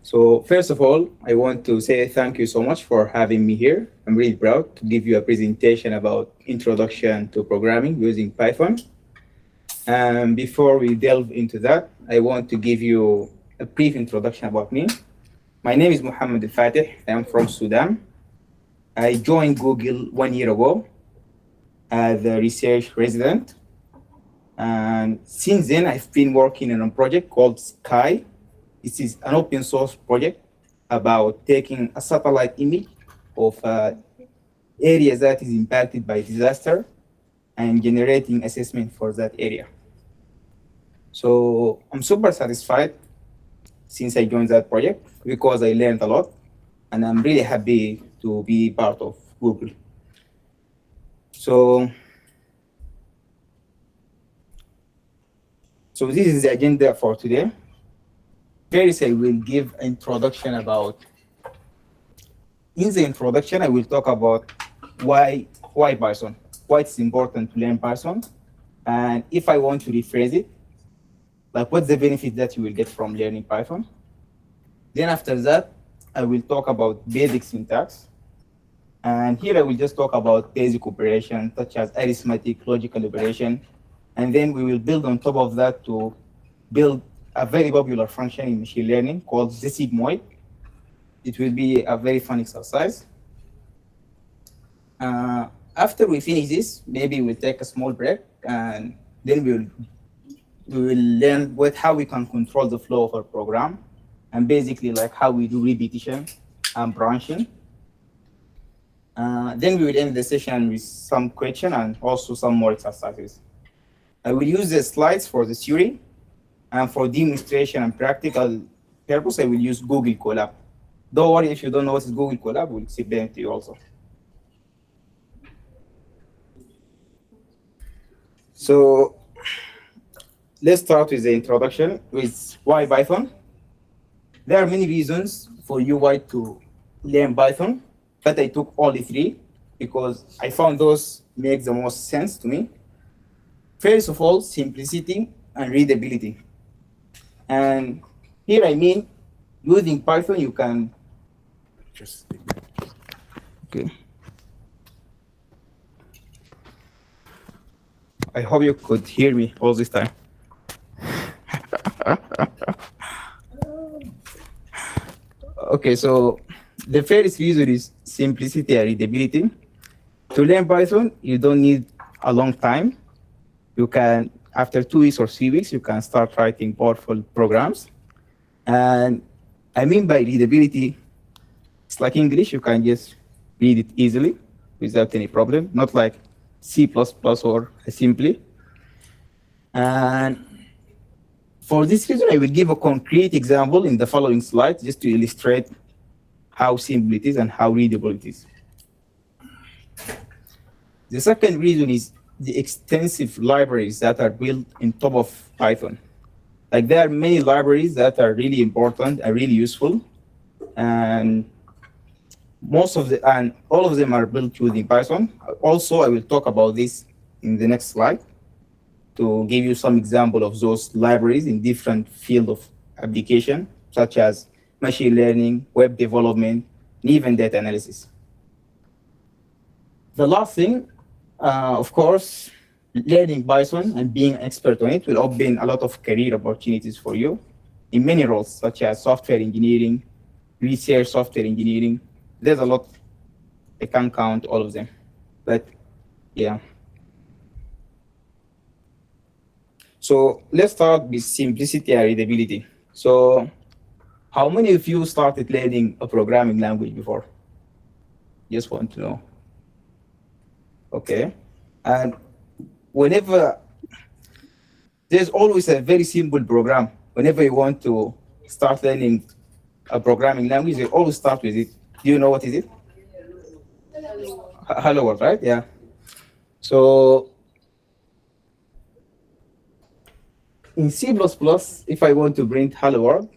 So first of all, I want to say thank you so much for having me here. I'm really proud to give you a presentation about introduction to programming using Python. And before we delve into that, I want to give you a brief introduction about me. My name is MohamedElfatih. I am from Sudan. I joined Google 1 year ago as a research resident. And since then, I've been working on a project called Sky. This is an open source project about taking a satellite image of areas that is impacted by disaster and generating assessment for that area. So I'm super satisfied since I joined that project because I learned a lot and I'm really happy to be part of Google. So this is the agenda for today. First, I will give an introduction about, in the introduction, I will talk about why Python, why it's important to learn Python. And if I want to rephrase it, like what's the benefit that you will get from learning Python? Then after that, I will talk about basic syntax. And here I will just talk about basic operations such as arithmetic, logical operation. And then we will build on top of that to build a very popular function in machine learning called the sigmoid. It will be a very fun exercise. After we finish this, maybe we'll take a small break and then we will learn how we can control the flow of our program and basically like how we do repetition and branching. Then we will end the session with some question and also some more exercises. I will use the slides for the theory, and for demonstration and practical purpose, I will use Google Colab. Don't worry if you don't know what is Google Colab, we'll explain it to you also. So let's start with the introduction with why Python. There are many reasons for you why to learn Python, but I took only 3 because I found those make the most sense to me. First of all, simplicity and readability. And here I mean, using Python, you can just, okay. I hope you could hear me all this time. Okay, so the first reason is simplicity and readability. To learn Python, you don't need a long time. You can, after 2 weeks or 3 weeks, you can start writing powerful programs. And I mean by readability, it's like English, you can just read it easily without any problem, not like C++ or simply. And for this reason, I will give a concrete example in the following slides just to illustrate how simple it is and how readable it is. The second reason is the extensive libraries that are built on top of Python. Like there are many libraries that are really important and really useful, and all of them are built using Python. Also, I will talk about this in the next slide to give you some example of those libraries in different fields of application, such as machine learning, web development, and even data analysis. The last thing, of course, learning Python and being an expert on it will open a lot of career opportunities for you in many roles, such as software engineering, research software engineering. There's a lot, I can't count all of them, but yeah. So let's start with simplicity and readability. So how many of you started learning a programming language before? Just want to know. Okay, and whenever, there's always a very simple program. Whenever you want to start learning a programming language, they always start with it. Do you know what is it? Hello World, right? Yeah. So in C++, if I want to print hello world,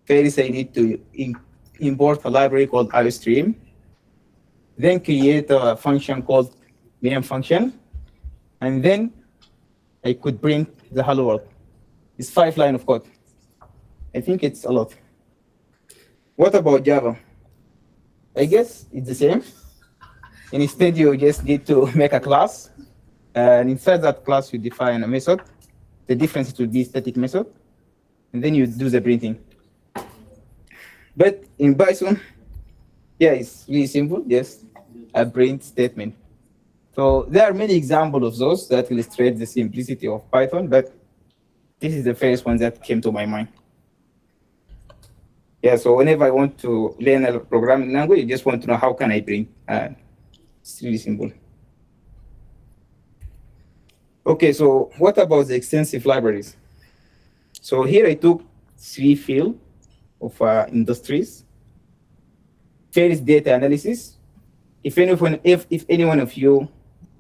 first I need to import a library called iostream, then create a function called main function, and then I could print the hello world. It's 5 lines of code. I think it's a lot. What about Java? I guess it's the same. And instead, you just need to make a class. And inside that class, you define a method. The difference would be static method. And then you do the printing. But in Python, yeah, it's really simple, just a print statement. So there are many examples of those that illustrate the simplicity of Python, but this is the first one that came to my mind. Yeah, so whenever I want to learn a programming language, I just want to know how can I print. It's really simple. Okay, so what about the extensive libraries? So here I took 3 fields of industries. First, data analysis. If any one of you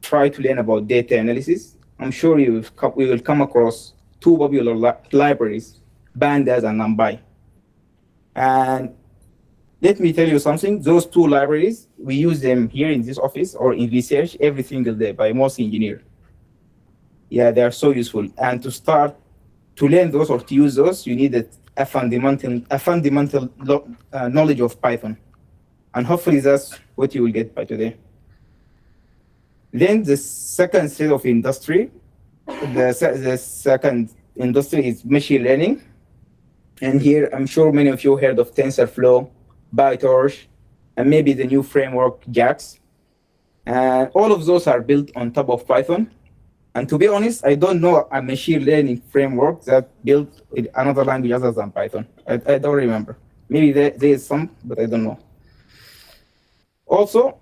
try to learn about data analysis, I'm sure we will come across 2 popular libraries, pandas and NumPy. And let me tell you something, those 2 libraries, we use them here in this office or in research every single day by most engineers. Yeah, they are so useful. And to start to learn those or to use those, you need a fundamental knowledge of Python. And hopefully that's what you will get by today. Then the second set of industry, the second industry is machine learning. And here, I'm sure many of you heard of TensorFlow, PyTorch, and maybe the new framework, JAX. And all of those are built on top of Python. And to be honest, I don't know a machine learning framework that built with another language other than Python. I don't remember. Maybe there is some, but I don't know. Also,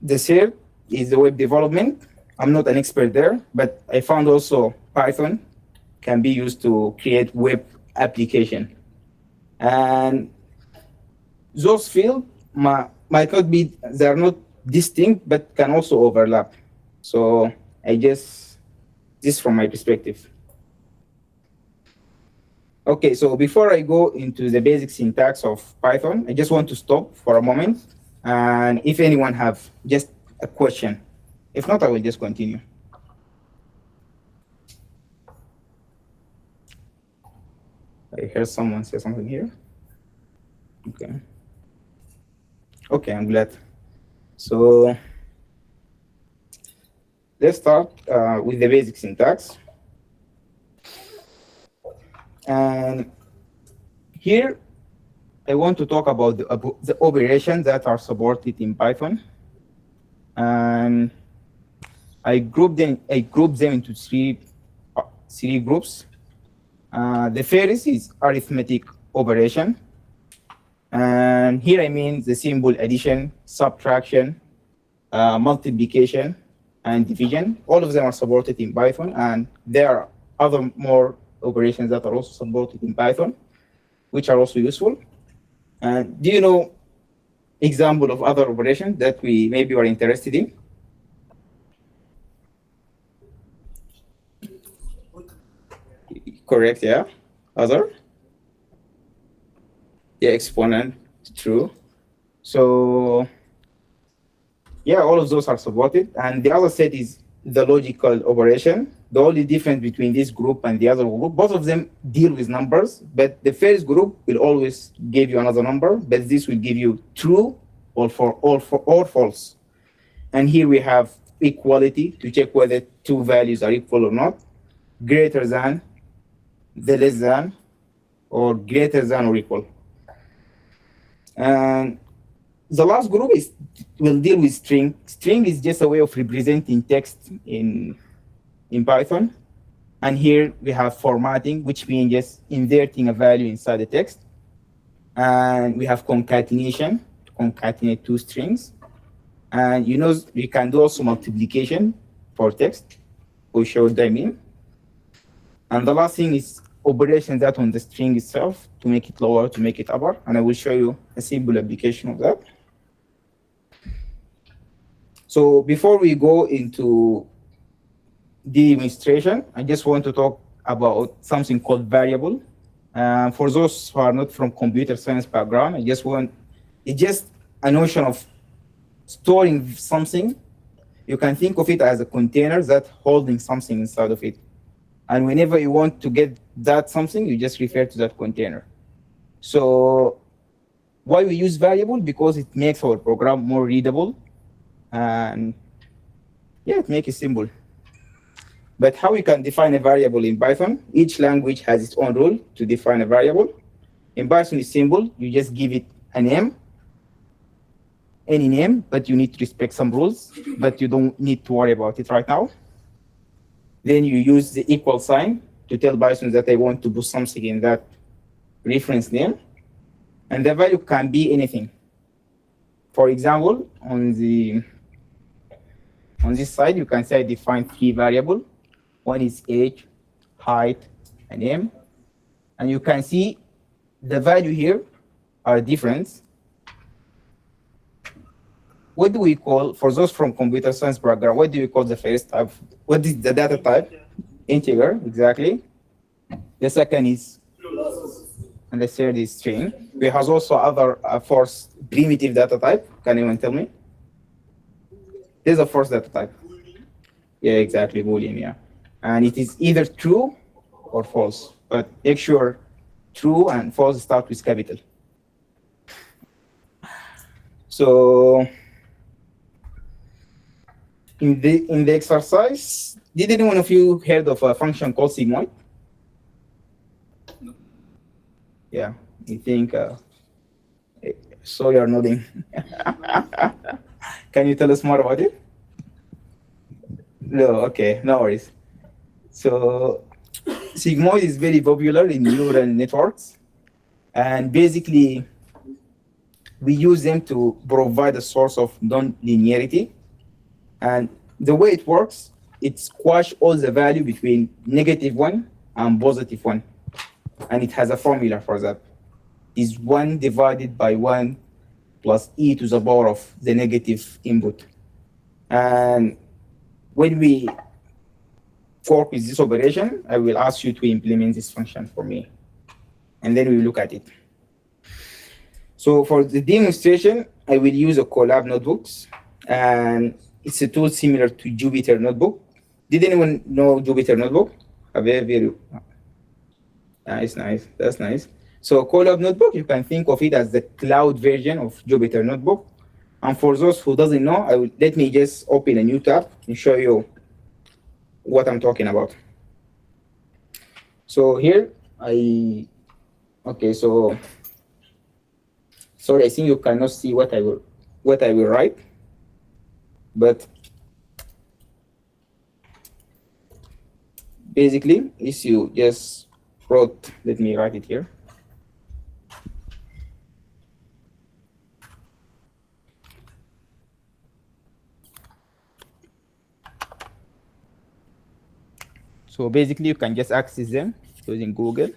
the third is the web development. I'm not an expert there, but I found also Python can be used to create web application. And those fields might not be, they're not distinct, but can also overlap. So I guess this from my perspective. Okay, so before I go into the basic syntax of Python, I just want to stop for a moment. And if anyone have just a question, if not, I will just continue. I heard someone say something here. Okay. Okay, I'm glad. So let's start with the basic syntax. And here, I want to talk about the operations that are supported in Python. And I grouped them into three groups. The first is arithmetic operation. And here I mean the symbol addition, subtraction, multiplication, and division. All of them are supported in Python, and there are other more operations that are also supported in Python, which are also useful. And do you know example of other operations that we maybe are interested in? Correct, yeah. Other? Yeah, exponent, true. So yeah, all of those are supported. And the other set is the logical operation. The only difference between this group and the other group, both of them deal with numbers, but the first group will always give you another number, but this will give you true or false. And here we have equality to check whether 2 values are equal or not, greater than, the less than, or greater than or equal. And the last group will deal with string. String is just a way of representing text in Python. And here we have formatting, which means just inserting a value inside the text. And we have concatenation, to concatenate 2 strings. And you know, we can do also multiplication for text. We'll show what I mean. And the last thing is operations that on the string itself to make it lower, to make it upper. And I will show you a simple application of that. So before we go into the demonstration, I just want to talk about something called variable. For those who are not from computer science background, it's just a notion of storing something. You can think of it as a container that's holding something inside of it. And whenever you want to get that something, you just refer to that container. So Why we use variable? Because it makes our program more readable, and yeah, it makes it simple. But how we can define a variable in Python? Each language has its own rule to define a variable. In Python, it's simple. You just give it a name, any name, but you need to respect some rules, but you don't need to worry about it right now. Then you use the equal sign to tell Python that I want to put something in that reference name. And the value can be anything. For example, on this side, you can say I define 3 variables. One is age, height, and name. And you can see the value here are different. What do we call, for those from computer science background, what do we call the first type? What is the data type? Integer, exactly. The second is, and the third is string. We have also other fourth primitive data type. Can anyone tell me? There's a fourth data type. Yeah, exactly, Boolean, yeah. And it is either true or false, but make sure true and false start with capital. So in the exercise, did any one of you heard of a function called sigmoid? No. Yeah, I think, so you're nodding. Can you tell us more about it? No, okay, no worries. So sigmoid is very popular in neural networks. And basically, we use them to provide a source of non-linearity. And the way it works, it squash all the value between -1 and +1. And it has a formula for that. Is 1 divided by 1 plus e to the power of the negative input. And when we work with this operation, I will ask you to implement this function for me. And then we will look at it. So for the demonstration, I will use a Colab notebooks. And it's a tool similar to Jupyter Notebook. Did anyone know Jupyter Notebook? Nice, nice. That's nice. So Colab Notebook, you can think of it as the cloud version of Jupyter Notebook. And for those who doesn't know, let me just open a new tab and show you what I'm talking about. So here, okay, so, sorry, I think you cannot see what I will write, but basically, if you just wrote, let me write it here. So basically, you can just access them using Google.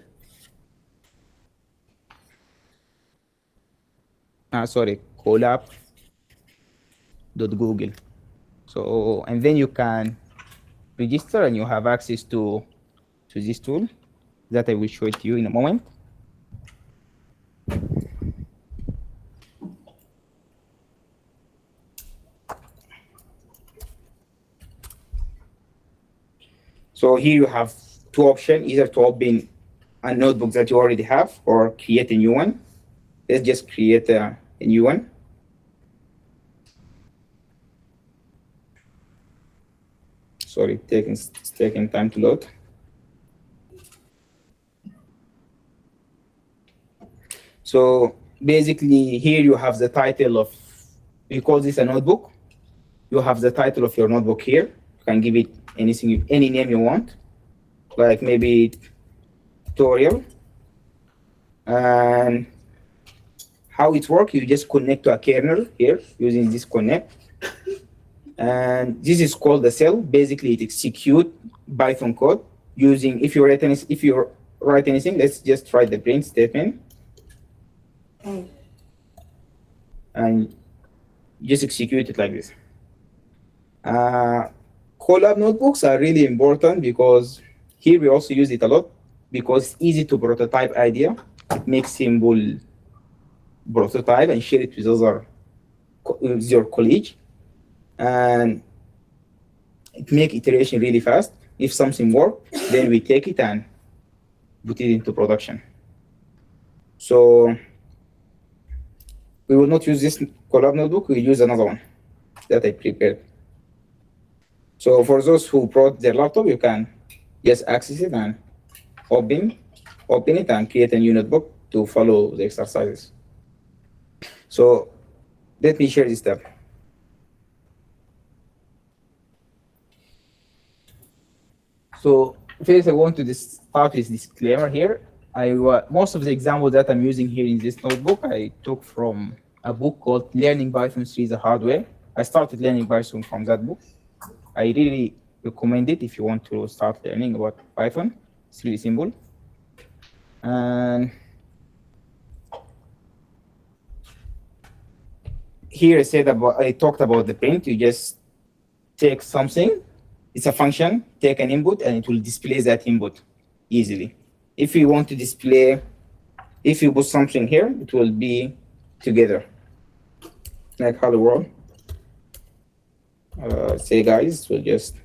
Sorry, Colab.google. So, and then you can register and you have access to this tool that I will show it to you in a moment. So here you have 2 options, either to open a notebook that you already have or create a new one. Let's just create a new one. Sorry, it's taking time to load. So basically here you have the title of, we call this a notebook. You have the title of your notebook here. You can give it anything, any name you want, like maybe tutorial. And how it works, you just connect to a kernel here using this connect. And this is called the cell. Basically, it executes Python code using, if you write anything, let's just write the print statement. And just execute it like this. Colab notebooks are really important because here we also use it a lot because it's easy to prototype idea. It makes simple prototype and share it with your colleague. And it makes iteration really fast. If something works, then we take it and put it into production. So we will not use this Colab notebook, we use another one that I prepared. So for those who brought their laptop, you can just access it and open it and create a new notebook to follow the exercises. So let me share this tab. So first I want to start with disclaimer here. Most of the examples that I'm using here in this notebook, I took from a book called Learning Python 3 the Hard Way. I started learning Python from that book. I really recommend it if you want to start learning about Python. It's really simple. And here I talked about the print. You just take something, it's a function, take an input, and it will display that input easily. If you want to display, if you put something here, it will be together, like hello world. Say guys, we'll just,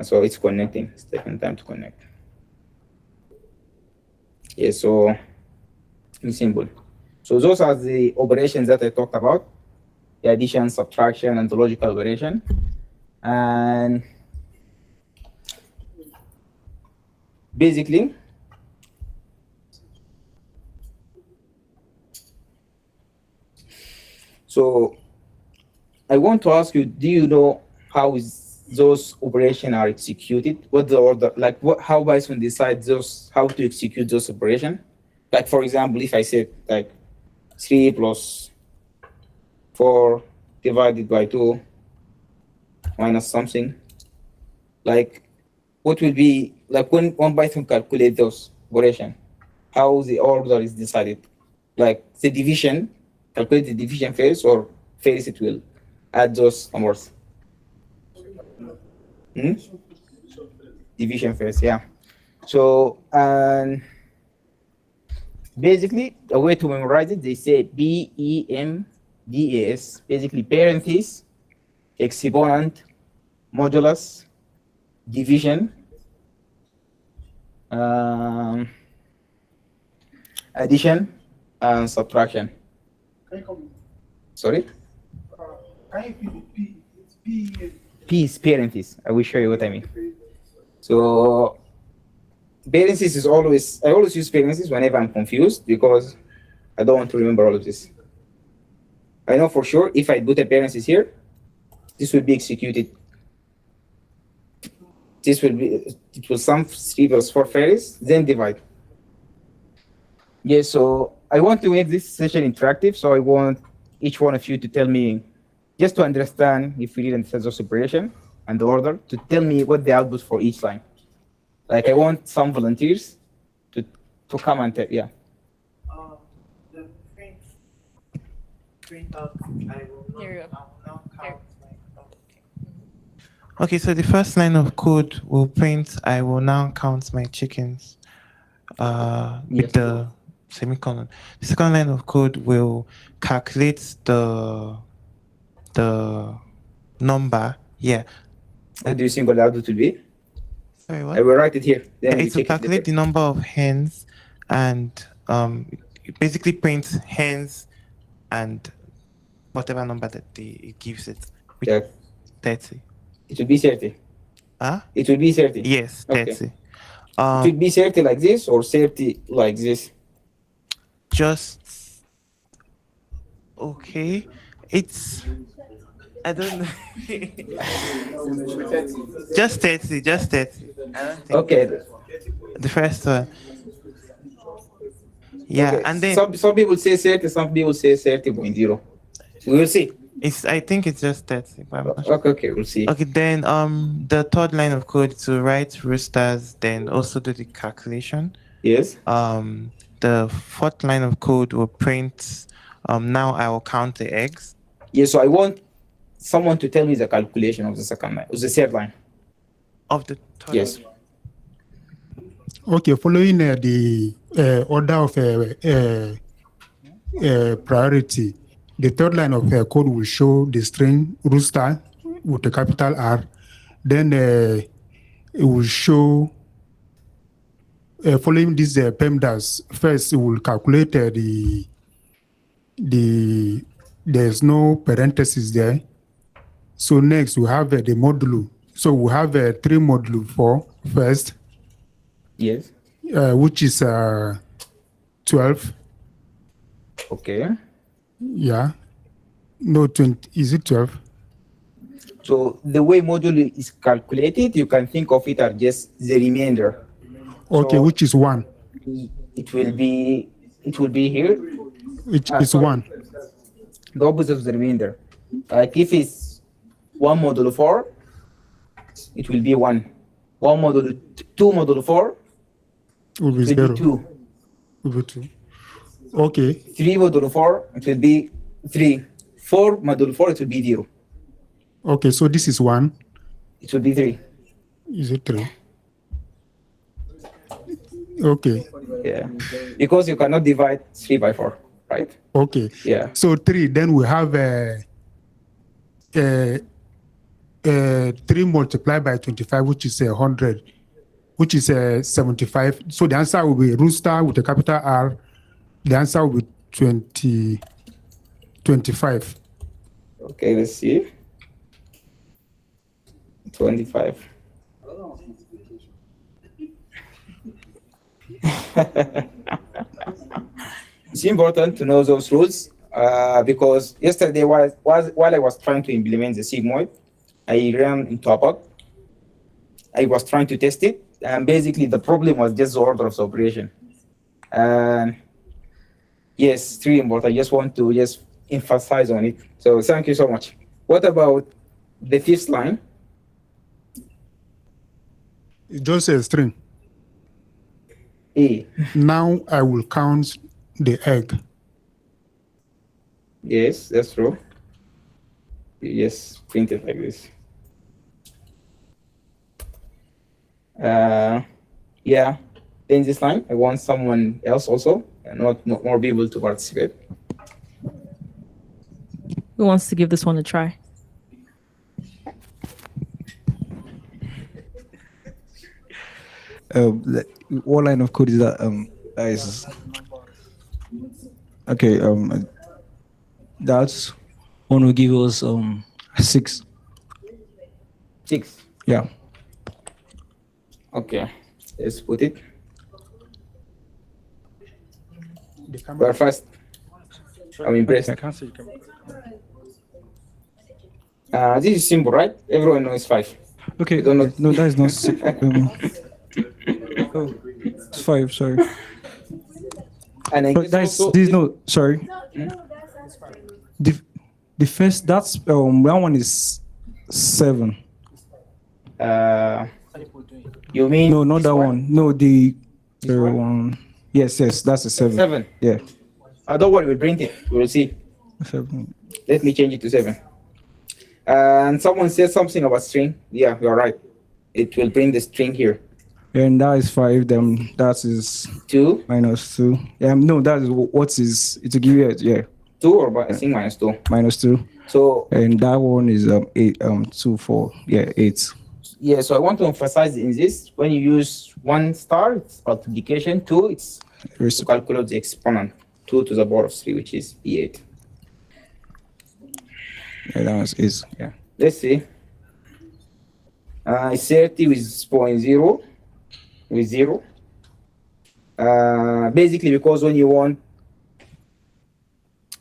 so it's connecting, it's taking time to connect. Yeah, so it's simple. So those are the operations that I talked about, the addition, subtraction, and the logical operation. And basically, so I want to ask you, do you know how those operations are executed? What the order, like how Python decides how to execute those operations? Like for example, if I said like 3 plus 4 divided by 2 minus something, like what will be, like when Python calculate those operations, how the order is decided? Like the division, calculate the division first, or first it will add those numbers? Division first, yeah. So, and basically, a way to memorize it, they say BEMDAS, basically parentheses, exponent, modulus, division, addition, and subtraction. Sorry? P is parentheses. I will show you what I mean. So parentheses is always, I always use parentheses whenever I'm confused because I don't want to remember all of this. I know for sure if I put a parenthesis here, this will be executed. This will be, it will sum 3 plus 4 varies, then divide. Yeah, so I want to make this session interactive, so I want each one of you to tell me, just to understand if we did understand those operation and the order, to tell me what the output for each line. Like I want some volunteers to come and tell, yeah. The print out, I will not count my, Okay, so the first line of code will print, I will now count my chickens with the semicolon. The second line of code will calculate the number. Yeah. What do you think what the output will be? Sorry, what? I will write it here. Then It will calculate the number of hens, and it basically prints hens and whatever number that it gives it. Yeah. 30. It will be 30. Huh? It will be 30. Yes, 30. Okay. It will be 30 like this or 30 like this? Just okay. It's, I don't know. Just 30. Just 30. I don't think. Okay. The first one. Yeah, Okay. and then some people say 30, some people say 30.0. We will see. I think it's just 30. But I'm not sure. Okay, we'll see. Okay, then the third line of code to write roosters, then also do the calculation. Yes. The fourth line of code will print. Now I will count the eggs. Yes. So I want someone to tell me the calculation of the second line, of the third line. Of the third. Yes. Okay, following the order of priority, the third line of code will show the string rooster with a capital R. Then it will show following this PEMDAS, first we will calculate there's no parentheses there. So next we have the modulo. So we have 3 modulo 4 first, Yes. which is 12. Okay. Yeah. No, 20. Is it 12? So the way modulo is calculated, you can think of it as just the remainder. Okay, So which is 1. it will be here. Which is sorry. 1. The opposite of the remainder. Like if it's 1 modulo 4, it will be 1. 1 modulo 2 modulo 4 Will be it will 0. be 2. Will be 2. Okay. 3 modulo 4, it will be 3. 4 modulo 4, it will be 0. Okay, so this is 1. It will be 3. Is it 3? Okay. Yeah. Because you cannot divide 3 by 4, right? Okay. Yeah. So 3, then we have 3 multiplied by 25, which is 100, which is 75. So the answer will be rooster with a capital R. The answer will be 25. Okay, let's see. 25. It's important to know those rules because yesterday while I was trying to implement the sigmoid, I ran into a bug. I was trying to test it, and basically the problem was just the order of the operation. And yes, it's really important. I just want to just emphasize on it. So thank you so much. What about the 5th line? It just says string. A. Now I will count the egg. Yes, that's true. Yes, print it like this. Yeah, in this line, I want someone else also, and not more people to participate. Who wants to give this one a try? What line of code is that? Okay. That's one will give us 6. 6. Yeah. Okay, let's put it. But first, I'm impressed. This is simple, right? Everyone knows 5. Okay. You don't know. No, that is not 6. Oh, it's 5. Sorry. And I But guess that's also this. No, sorry. The first that one is 7. You mean No, not this that one. No, the one. Yes, that's a 7. 7. Yeah. Don't worry, we'll print it. We'll see. 7. Let me change it to 7. And someone said something about string. Yeah, you're right. It will bring the string here. And that is 5. Then that is 2. -2. No, that is what is it to give you? Yeah, 2 or I think -2. -2. So And that one is 8. 2, 4. Yeah, 8. yeah, so I want to emphasize in this, when you use 1 star, it's multiplication. 2, it's to calculate the exponent. 2 to the power of 3, which is E8. Yeah, that was is. Yeah. Let's see. It's 30 with 0.0 with 0. Basically, because when you want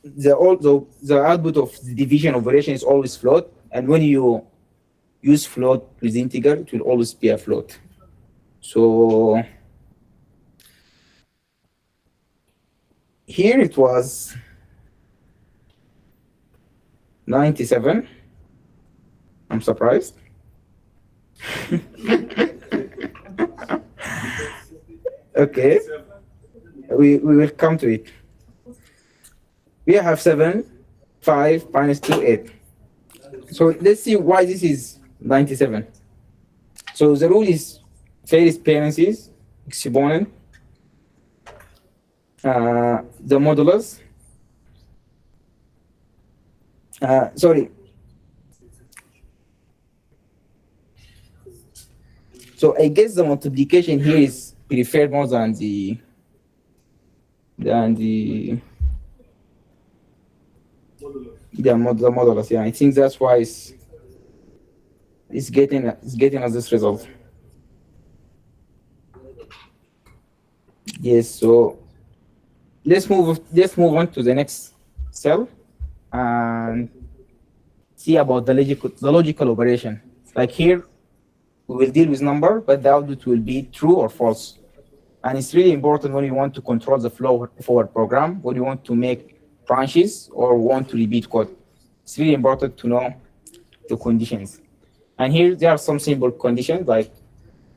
the output of the division operation is always float, and when you use float with integer, it will always be a float. So here it was 97. I'm surprised. Okay, we will come to it. We have 7, 5 -2, 8. So let's see why this is 97. So the rule is various parentheses, exponent, the modulus. Sorry. So I guess the multiplication here is prefer more than the modulus. Yeah, I think that's why it's getting us this result. Yes, so let's move on to the next cell and see about the logical operation. Like here, we will deal with number, but the output will be true or false. And it's really important when you want to control the flow of our program, when you want to make branches or want to repeat code. It's really important to know the conditions. And here there are some simple conditions like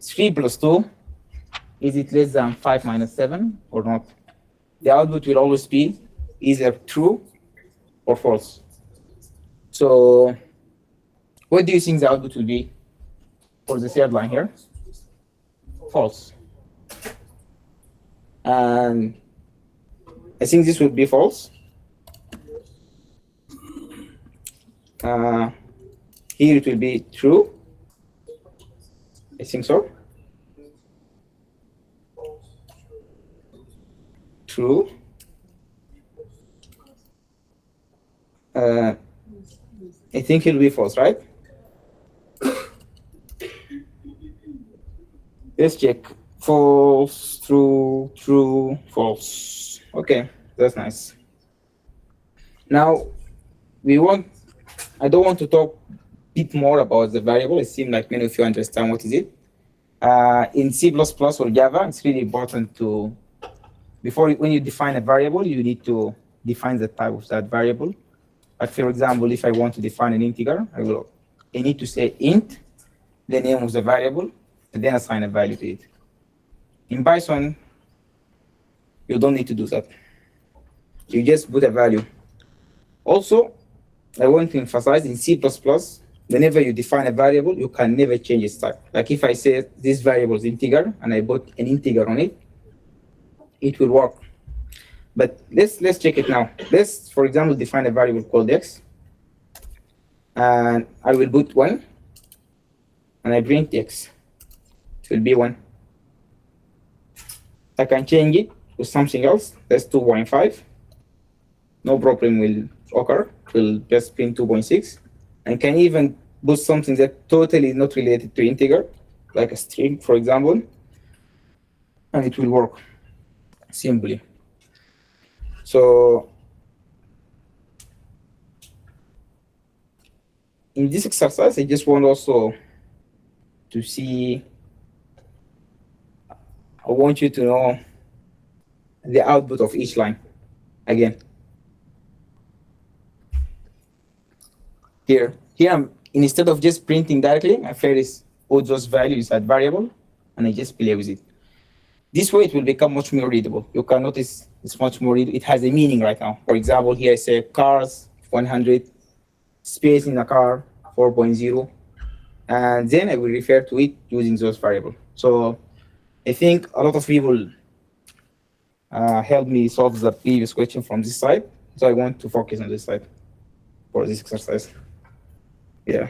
3 plus 2, is it less than 5 minus 7 or not? The output will always be either true or false. So what do you think the output will be for the third line here? False. And I think this would be false. Here it will be true. I think so. True. I think it will be false, right? Let's check. False, true, true, false. Okay, that's nice. Now, I don't want to talk a bit more about the variable. It seems like many of you understand what is it. In C++ or Java, it's really important to, when you define a variable, you need to define the type of that variable. But for example, if I want to define an integer, I need to say int, the name of the variable, and then assign a value to it. In Python, you don't need to do that. You just put a value. Also, I want to emphasize in C++, whenever you define a variable, you can never change its type. Like if I say this variable is integer and I put an integer on it, it will work. But let's check it now. Let's, for example, define a variable called x, and I will put 1, and I print x. It will be 1. I can change it to something else. That's 2.5. No problem will occur. It will just print 2.6. And can even put something that totally not related to integer, like a string, for example, and it will work simply. So in this exercise, I just want also to see, I want you to know the output of each line again. Here I'm, instead of just printing directly, I first put those values at variable and I just play with it. This way it will become much more readable. You can notice it's much more readable. It has a meaning right now. For example, here I say cars 100, space in a car 4.0, and then I will refer to it using those variables. So I think a lot of people helped me solve the previous question from this side. So I want to focus on this side for this exercise. Yeah.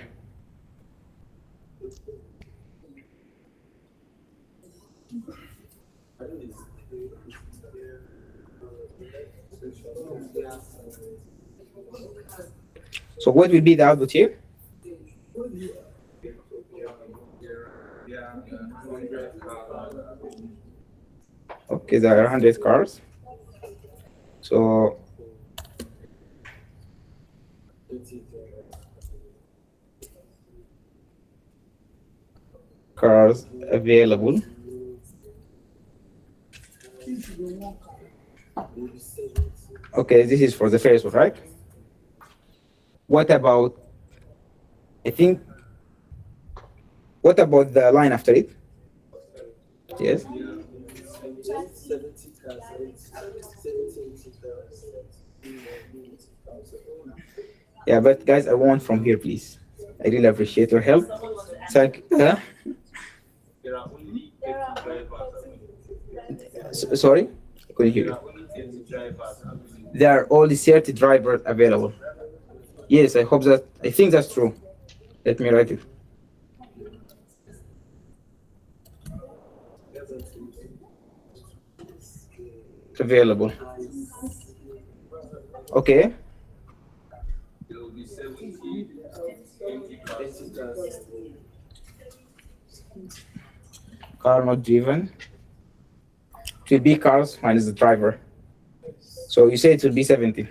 So what will be the output here? Okay, there are 100 cars. So cars available. Okay, this is for the first one, right? What about, what about the line after it? Yes. Yeah, but guys, I want from here, please. I really appreciate your help. Thank you. Sorry? I couldn't hear you. There are only 30 drivers available. Yes, I think that's true. Let me write it. available. Okay. Car not driven. It will be cars minus the driver. So you say it will be 70.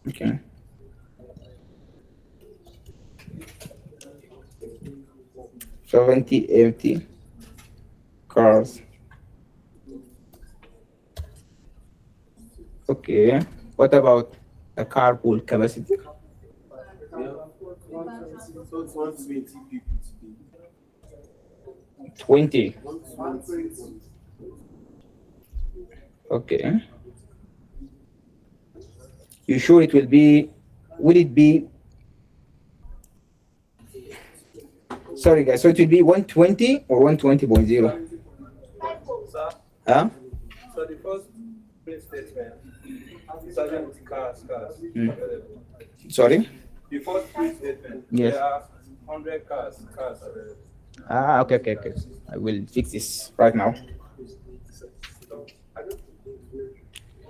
Okay. Empty cars. Okay. What about a carpool capacity? 20. Okay. You sure it will be? Will it be? Sorry, guys. So it will be 120 or 120.0? Huh? So the first print statement, 70 cars. Sorry? The first print statement, Yes. there are 100 cars available. Ah, okay. I will fix this right now.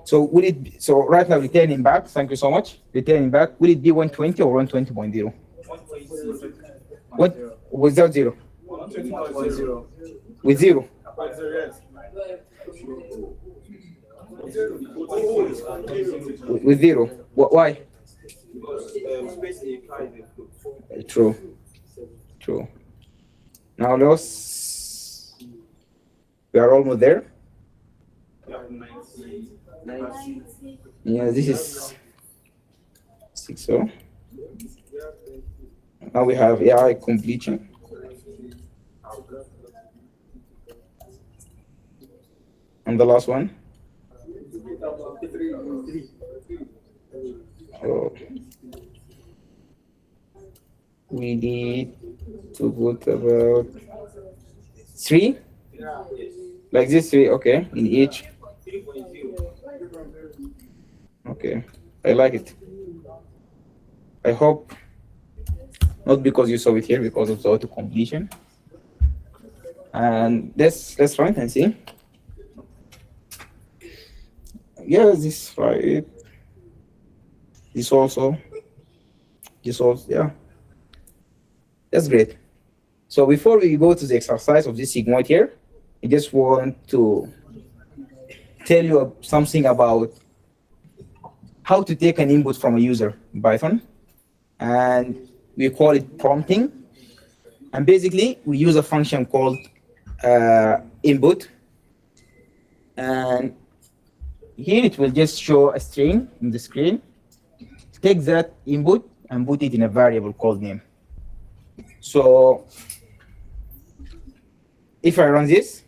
So will it be, so right now returning back, thank you so much. Returning back, will it be 120 or 120.0? What without zero? 120.0. With zero? Yes. With zero. Why? Because space implies it. True. Now let's, we are almost there. Yeah, this is 60. Now we have AI completion. And the last one. Oh. We need to put about 3, like this 3. Okay, in each. Okay, I like it. I hope not because you saw it here, because of the auto completion. And let's run and see. Yeah, this right. This also. Yeah. That's great. So before we go to the exercise of this sigmoid here, I just want to tell you something about how to take an input from a user in Python. And we call it prompting. And basically, we use a function called input. And here it will just show a string in the screen. Take that input and put it in a variable called name. So if I run this,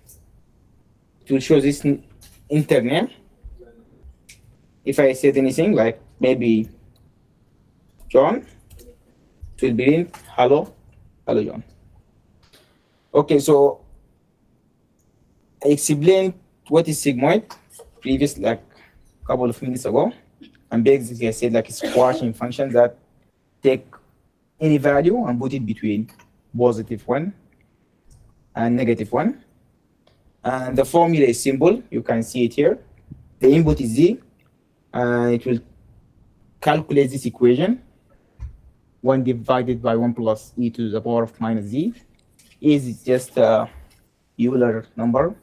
it will show this enter name. If I set anything like maybe John, it will be in hello John. Okay, so I explained what is sigmoid previously, like a couple of minutes ago. And basically I said like it's a squashing function that take any value and put it between +1 and -1. And the formula is simple. You can see it here. The input is z, and it will calculate this equation. 1 divided by 1 plus e to the power of minus z is just a Euler number.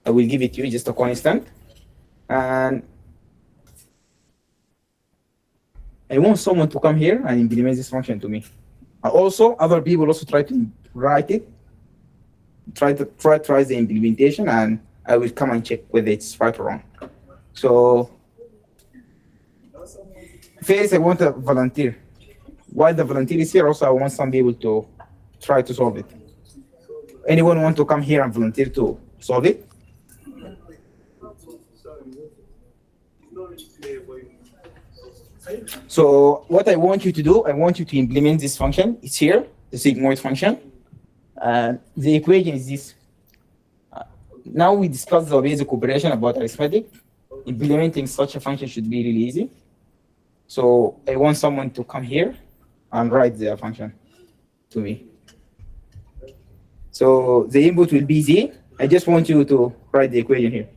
I will give it to you, just a constant. And I want someone to come here and implement this function to me. Also, other people also try to write it, try the implementation, and I will come and check whether it's right or wrong. So first, I want a volunteer. While the volunteer is here, also I want some people to try to solve it. Anyone want to come here and volunteer to solve it? So what I want you to do, I want you to implement this function. It's here, the sigmoid function. The equation is this. Now we discussed the basic operation about arithmetic. Implementing such a function should be really easy. So I want someone to come here and write the function to me. So the input will be z, I just want you to write the equation here.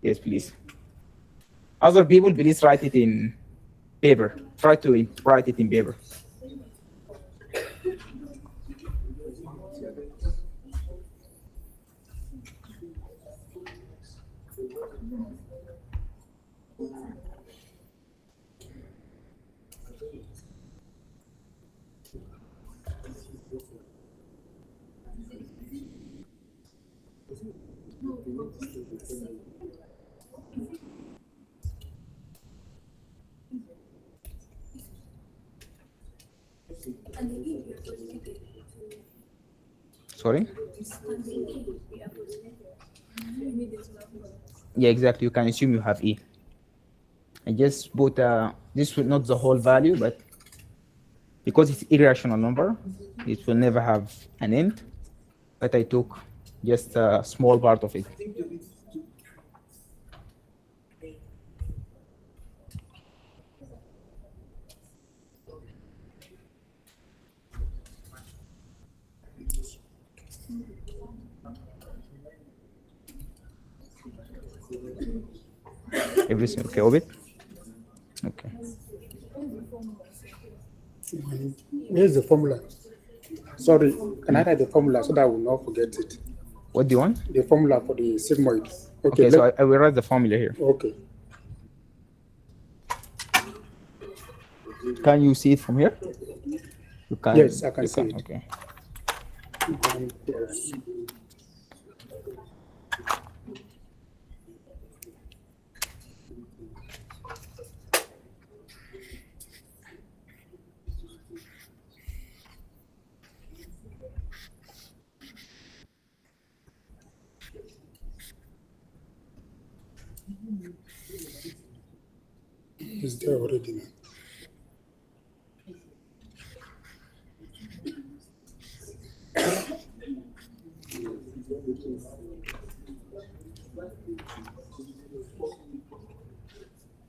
Yes, please. Other people, please write it in paper. Try to write it in paper. Sorry? Yeah, exactly. You can assume you have E. I just put this will not the whole value, but because it's irrational number, it will never have an end. But I took just a small part of it. Everything okay, Obit? Okay. Here's the formula. Sorry, can I write the formula so that I will not forget it? What do you want? The formula for the sigmoid. Okay, so I will write the formula here. Okay. Can you see it from here? You can. Yes, I can see it. Okay. 1 plus is there already now.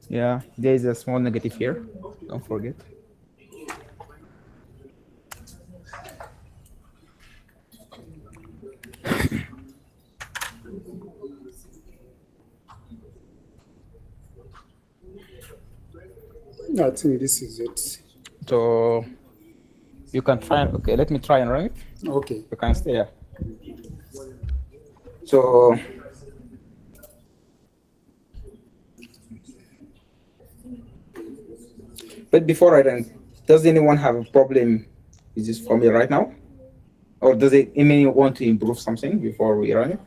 Yeah, there is a small negative here. Don't forget. I think this is it. So you can try. Okay, let me try and run it. Okay. You can stay here. So but before I run, does anyone have a problem with this formula right now? Or does it anyone want to improve something before we run it?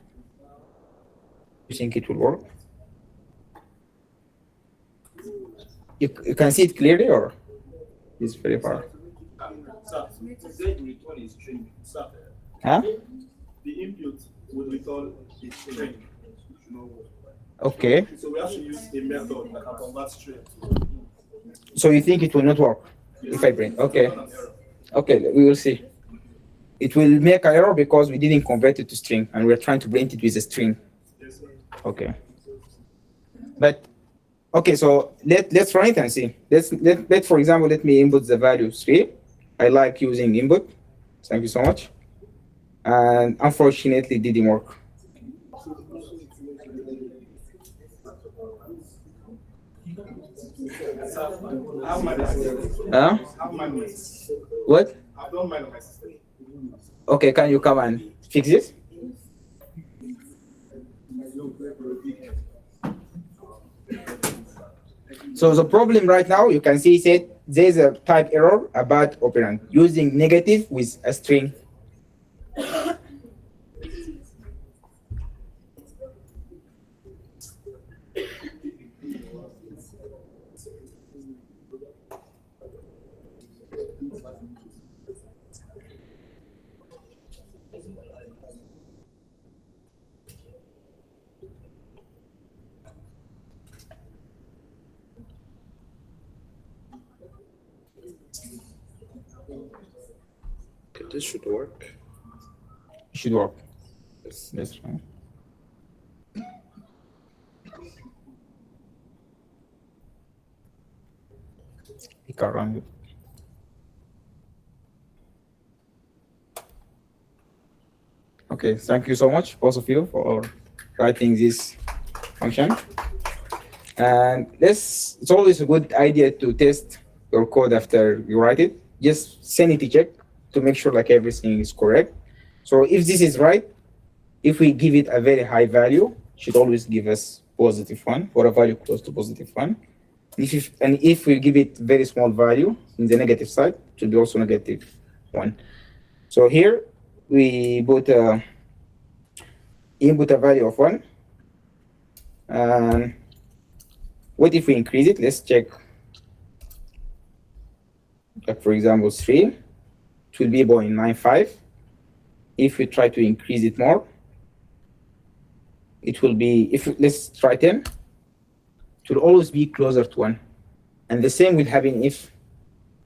You think it will work? You can see it clearly, or it's very far? Sir, you said you return a string. Sir, Huh? the input will return a string. Okay. So we have to use a method that can convert string. So you think it will not work if I print? Okay. Okay, we will see. It will make an error because we didn't convert it to string, and we're trying to print it with a string. Yes, sir. Okay. But okay, so let's run it and see. Let for example, let me input the value 3. I like using input. Thank you so much. And unfortunately, it didn't work. Huh? What? I've done mine on my system. Okay, can you come and fix this? So the problem right now, you can see it, there's a type error about operand using negative with a string. Okay, this should work. It should work. That's fine. You can run it. Okay, thank you so much, both of you, for writing this function. And it's always a good idea to test your code after you write it. Just sanity check to make sure like everything is correct. So if this is right, if we give it a very high value, it should always give us +1 or a value close to +1. If we give it very small value in the negative side, it should be also -1. So here we put input a value of 1. And what if we increase it? Let's check. Like for example, 3, it will be 0.95. If we try to increase it more, it will be, let's try 10, it will always be closer to 1. And the same will happen if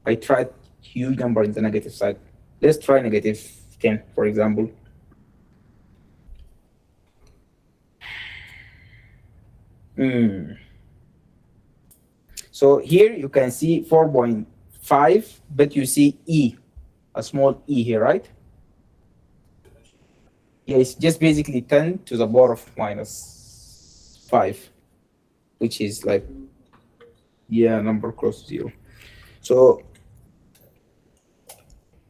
I try huge number in the negative side. Let's try -10, for example. So here you can see 4.5, but you see E, a small E here, right? Yeah, it's just basically 10 to the power of -5, which is like, yeah, number close to 0. So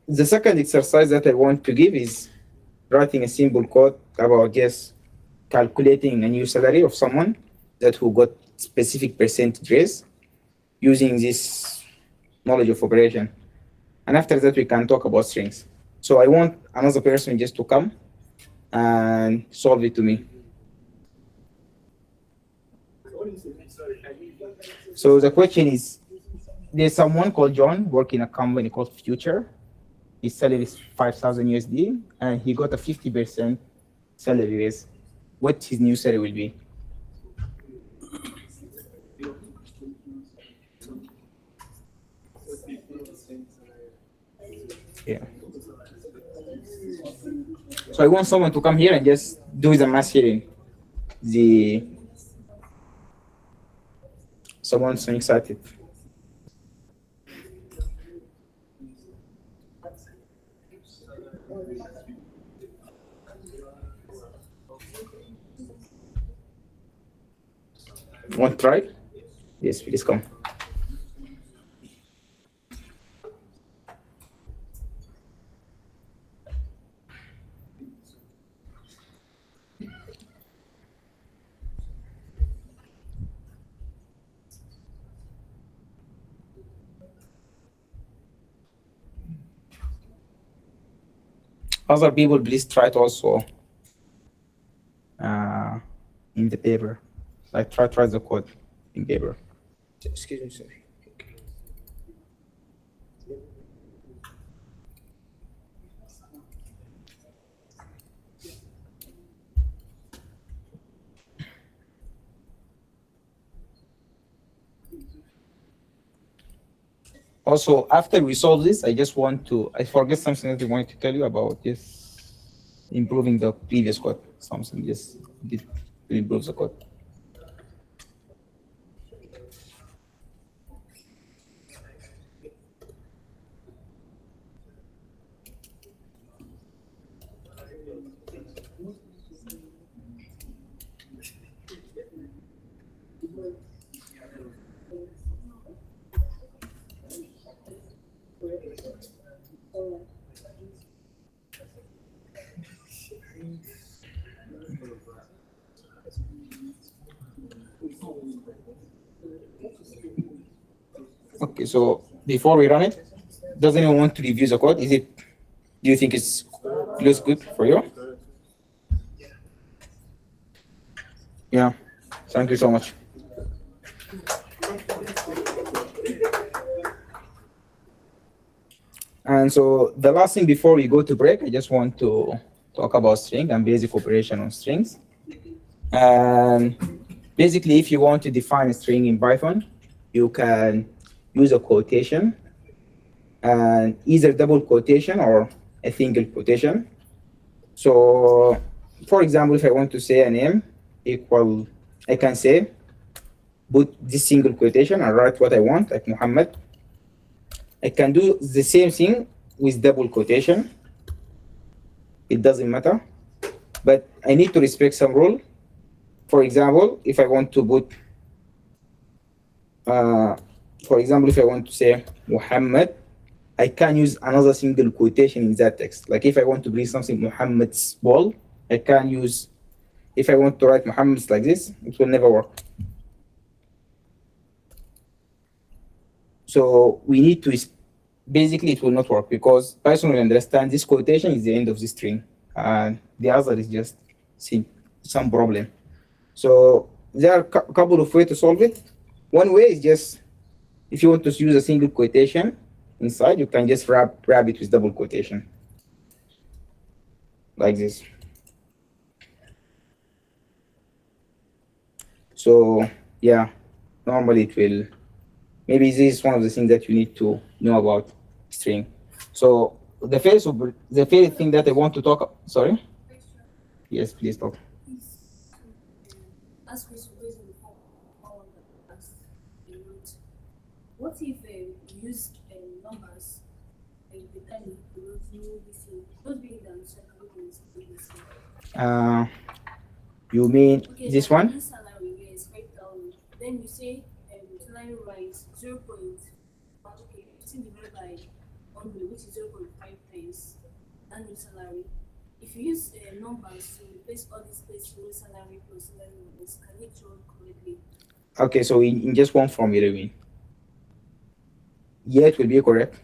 the second exercise that I want to give is writing a simple code about just calculating a new salary of someone who got specific percentage raise using this knowledge of operation. And after that, we can talk about strings. So I want another person just to come and solve it to me. So the question is, there's someone called John working in a company called Future. His salary is 5,000 USD, and he got a 50% salary raise. What his new salary will be? Yeah. So I want someone to come here and just do the math here. Someone's so excited. Want to try? Yes, please come. Other people, please try it also in the paper. Like try the code in paper. Excuse me, sir. Also, after we solve this, I forget something that I wanted to tell you about this improving the previous code. Something just did to improve the code. Okay, so before we run it, does anyone want to review the code? Do you think it looks good for you? Yeah, thank you so much. And so the last thing before we go to break, I just want to talk about string and basic operation on strings. And basically, if you want to define a string in Python, you can use a quotation, and either double quotation or a single quotation. So, for example, if I want to say a name equal, I can say, put this single quotation and write what I want, like Mohammed. I can do the same thing with double quotation. It doesn't matter. but I need to respect some rule. For example, if I want to put, for example, if I want to say Muhammad, I can use another single quotation in that text. Like if I want to bring something Muhammad's ball, I can use, if I want to write Muhammad's like this, it will never work. So we need to, basically it will not work because Python will understand this quotation is the end of the string and the other is just some problem. So there are a couple of ways to solve it. One way is just, if you want to use a single quotation inside, you can just wrap it with double quotation. Like this. So yeah, normally it will, maybe this is one of the things that you need to know about string. So the first thing that I want to talk, sorry? Yes, please talk. What if you use numbers and the time you mean this one? Salary, yes, right down. Then you say salary rise 0. Okay, divided by 100, which is 0.5 times annual salary. If you use numbers to replace all these places with salary plus salary numbers, can it run correctly? Okay, so in just one formula, we. Yeah, it will be correct.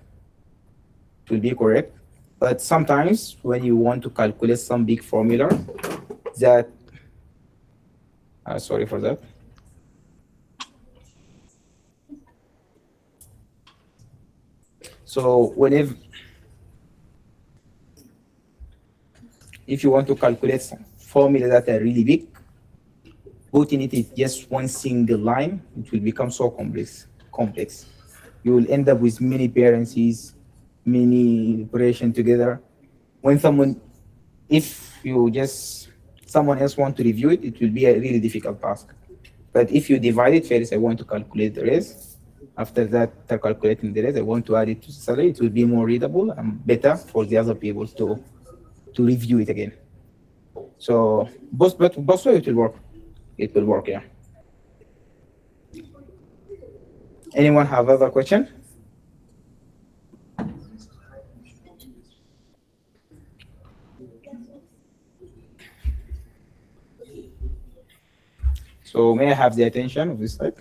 It will be correct. But sometimes when you want to calculate some big formula that, sorry for that. So whenever, if you want to calculate some formula that are really big, putting it in just one single line, it will become so complex. You will end up with many parentheses, many operation together. When someone else want to review it, it will be a really difficult task. But if you divide it first, I want to calculate the rest. After that, after calculating the rest, I want to add it to salary. It will be more readable and better for the other people to review it again. So both ways it will work. It will work, yeah. Anyone have other question? So may I have the attention of this side?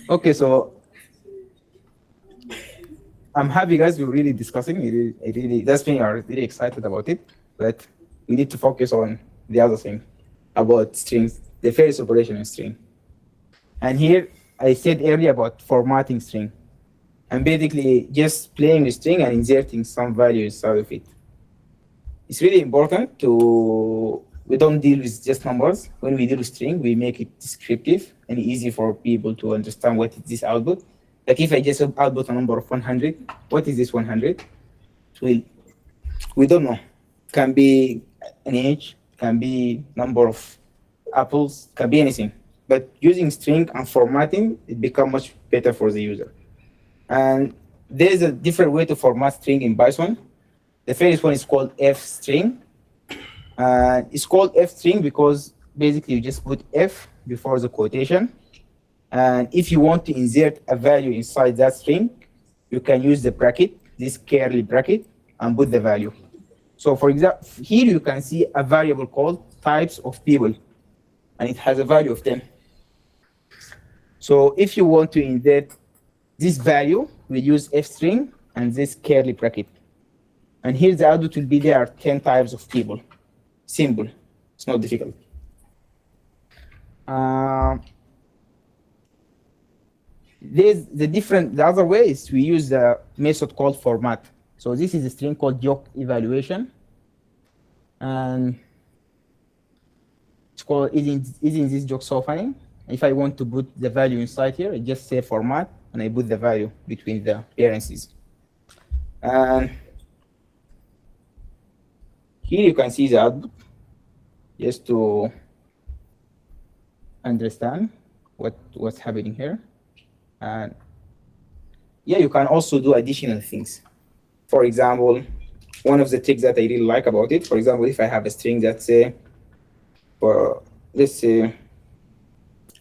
Okay, so I'm happy guys we're really discussing it. That's me are really excited about it, but we need to focus on the other thing about strings, the first operation in string. And here I said earlier about formatting string. And basically just playing the string and inserting some value inside of it. It's really important we don't deal with just numbers. When we deal with string, we make it descriptive and easy for people to understand what is this output. Like if I just output a number of 100, what is this 100? We don't know. Can be an age, can be number of apples, can be anything. But using string and formatting, it becomes much better for the user. And there's a different way to format string in Python. The first one is called f string. It's called f string because basically you just put f before the quotation. And if you want to insert a value inside that string, you can use the bracket, this curly bracket, and put the value. So for example, here you can see a variable called types of people, and it has a value of 10. So if you want to insert this value, we use f string and this curly bracket. And here the output will be there are 10 types of people. Simple, it's not difficult. There's the other way is we use the method called format. So this is a string called joke evaluation. And it's called isn't this joke so funny? If I want to put the value inside here, I just say format and I put the value between the parentheses. And here you can see the output. just to understand what's happening here. And yeah, you can also do additional things. For example, one of the tricks that I really like about it, for example, if I have a string that say, for let's say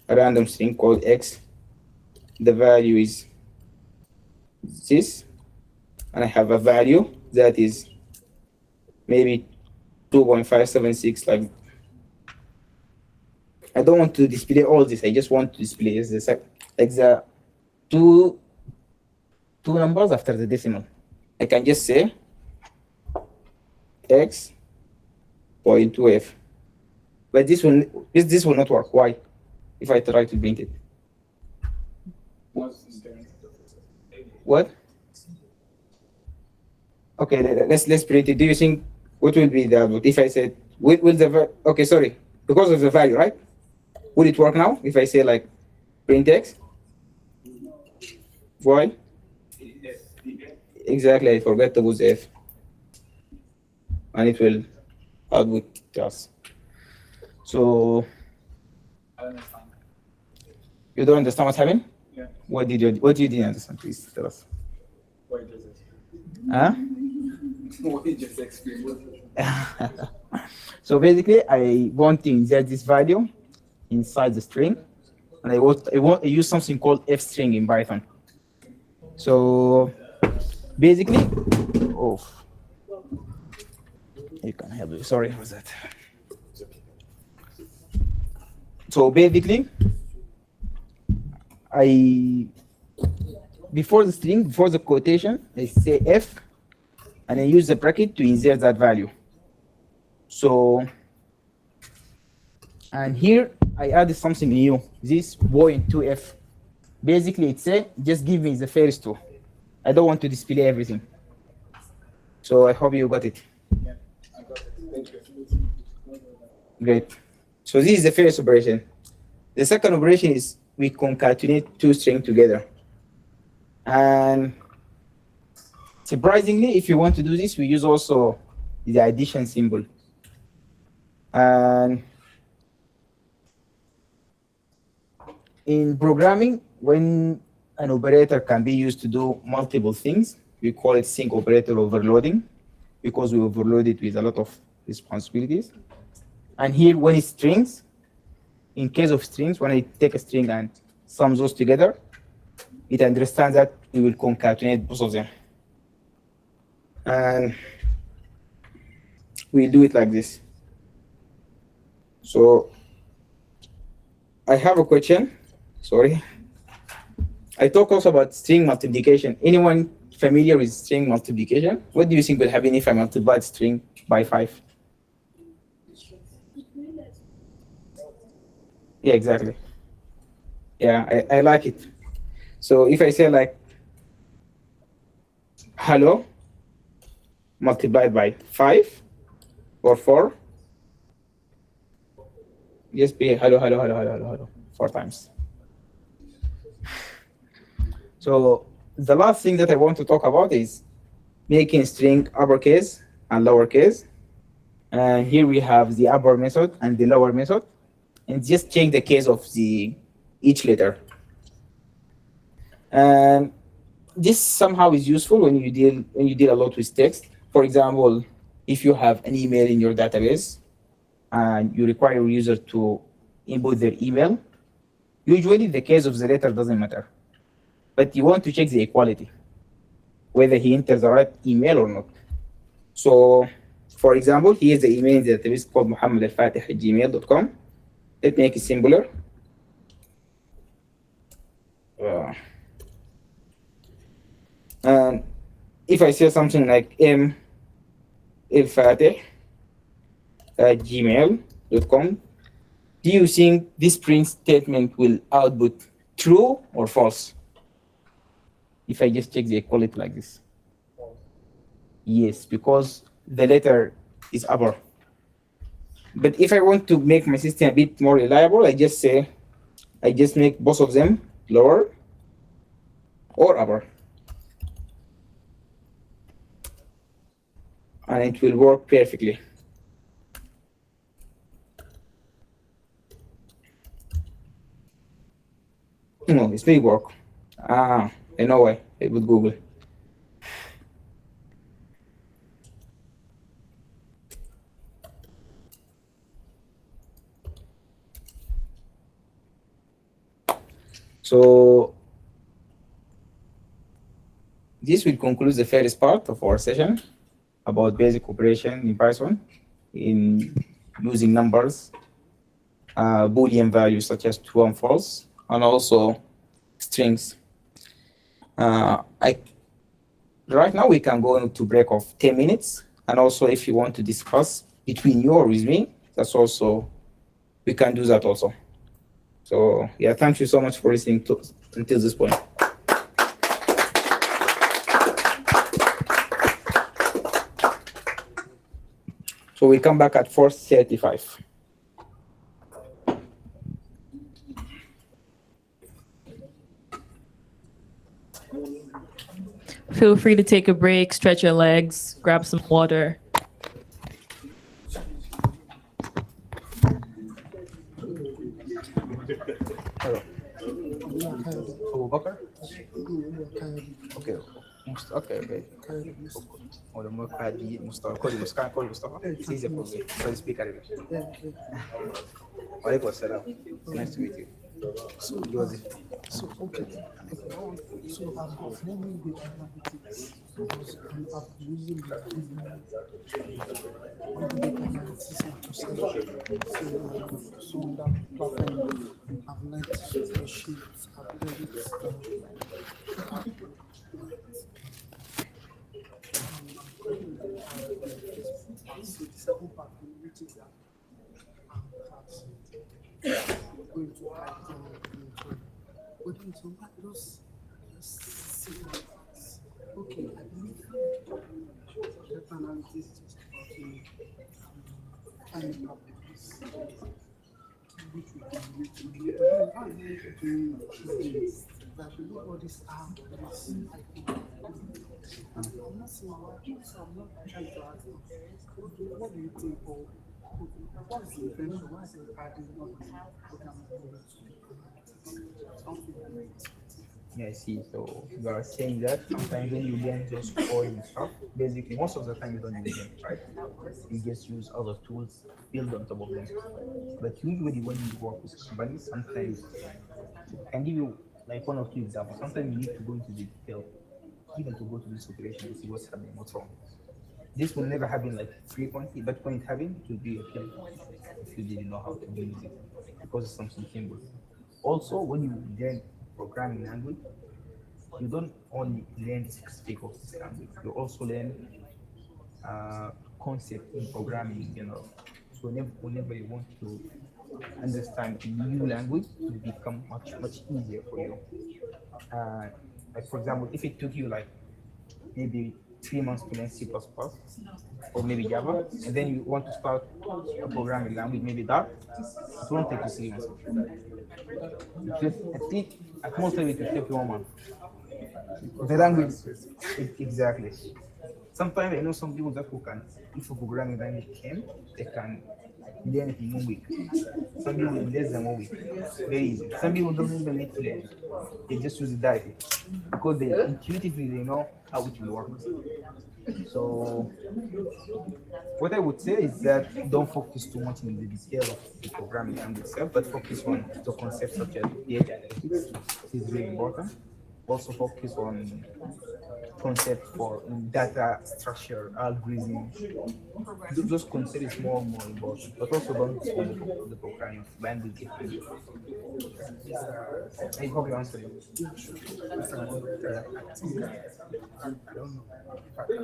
a random string called x, the value is this, and I have a value that is maybe 2.576. Like, I don't want to display all this. I just want to display this, like the two numbers after the decimal. I can just say x point 2f, but this will not work. Why? If I try to print it, what? Okay, let's print it. Do you think what will be the output if I said will the okay, sorry, because of the value, right? Will it work now if I say like print x? Why? Exactly, I forgot to put f, and it will output just. So you don't understand what's happening? Yeah. What you didn't understand? Please tell us. Why does it? Huh? What you just explained. So basically, I want to insert this value inside the string, and I want to use something called f string in Python. So basically, oh, you can help me. Sorry for that. So basically, before the string, before the quotation, I say f, and I use the bracket to insert that value. So, and here I added something new, this .2f. Basically, it's just give me the first two. I don't want to display everything. So I hope you got it. Yeah, I got it. Thank you. Great. So this is the first operation. The second operation is we concatenate two strings together. And surprisingly, if you want to do this, we use also the addition symbol. And in programming, when an operator can be used to do multiple things, we call it sync operator overloading, because we overload it with a lot of responsibilities. And here, when it's strings, in case of strings, when I take a string and sum those together, it understands that we will concatenate both of them. And we'll do it like this. So I have a question. Sorry. I talk also about string multiplication. Anyone familiar with string multiplication? What do you think will happen if I multiply string by 5? Yeah, exactly. Yeah, I like it. So if I say like hello multiplied by 5 or 4, just be hello 4 times. So the last thing that I want to talk about is making string uppercase and lowercase. And here we have the upper method and the lower method, and just check the case of each letter. And this somehow is useful when you deal a lot with text. For example, if you have an email in your database and you require a user to input their email, usually the case of the letter doesn't matter, but you want to check the equality, whether he enters the right email or not. So, for example, here's the email in the database called MohamedElfatih@gmail.com. Let's make it simpler. And if I say something like MLfatih@gmail.com, do you think this print statement will output true or false? If I just check the equality like this. Yes, because the letter is upper. But if I want to make my system a bit more reliable, I just make both of them lower or upper. And it will work perfectly. No, it's big work. I know why. With Google. So this will conclude the first part of our session about basic operation in Python in using numbers, Boolean values such as true and false, and also strings. Right now we can go into break of 10 minutes, and also if you want to discuss between you or with me, that's also, we can do that also. So yeah, thank you so much for listening to until this point. So we come back at 4:35. Feel free to take a break, stretch your legs, grab some water. Okay. Okay. Or the Mustafa. Call Mustafa. He's a problem. So speak Arabic. Walaikum assalam. Nice to meet you. So, okay. So, I'm learning the analytics because I'm using the when the data analysis and process. So, on that platform, I've learned spreadsheets, I've learned so, the second part, which is that going to Python, but then so what just see what happens. Okay, I believe data analysis is just about finding problems which we can relate to. But then how do you do this? That we know all this arm, this I'm not saying what, so I'm not trying to ask you, what do you think, or what is the intention? Why is it adding all the programming something like that? Yeah, I see. So you are saying that sometimes when you learn just coding stuff, basically most of the time you don't use them, right? You just use other tools build on top of them. But usually when you work with companies, sometimes I can give you like one or two examples. Sometimes you need to go into the detail, even to go to this operation and see what's happening, what's wrong. This will never happen like frequently, but when it happens, it will be a kill if you didn't know how to use it because it's something simple. Also, when you learn programming language, you don't only learn the specific of this language, you also learn concept in programming in general. So whenever you want to understand a new language, it will become much easier for you. Like for example, if it took you like maybe 3 months to learn C++ or maybe Java, and then you want to start a programming language, maybe Dart, it won't take you 3 months. Just at most it will take you 1 month. The language, exactly. Sometimes I know some people that who can, if a programming language came, they can learn it in 1 week. Some people in less than 1 week. Very easy. Some people don't even need to learn. They just use it directly because they intuitively they know how it will work. So what I would say is that don't focus too much in the detail of the programming language itself, but focus on the concepts such as data analytics. This is very important. Also focus on concept for data structure, algorithm. Those concepts more important, but also don't spend the programming language. I hope you answered it. I don't know if I can,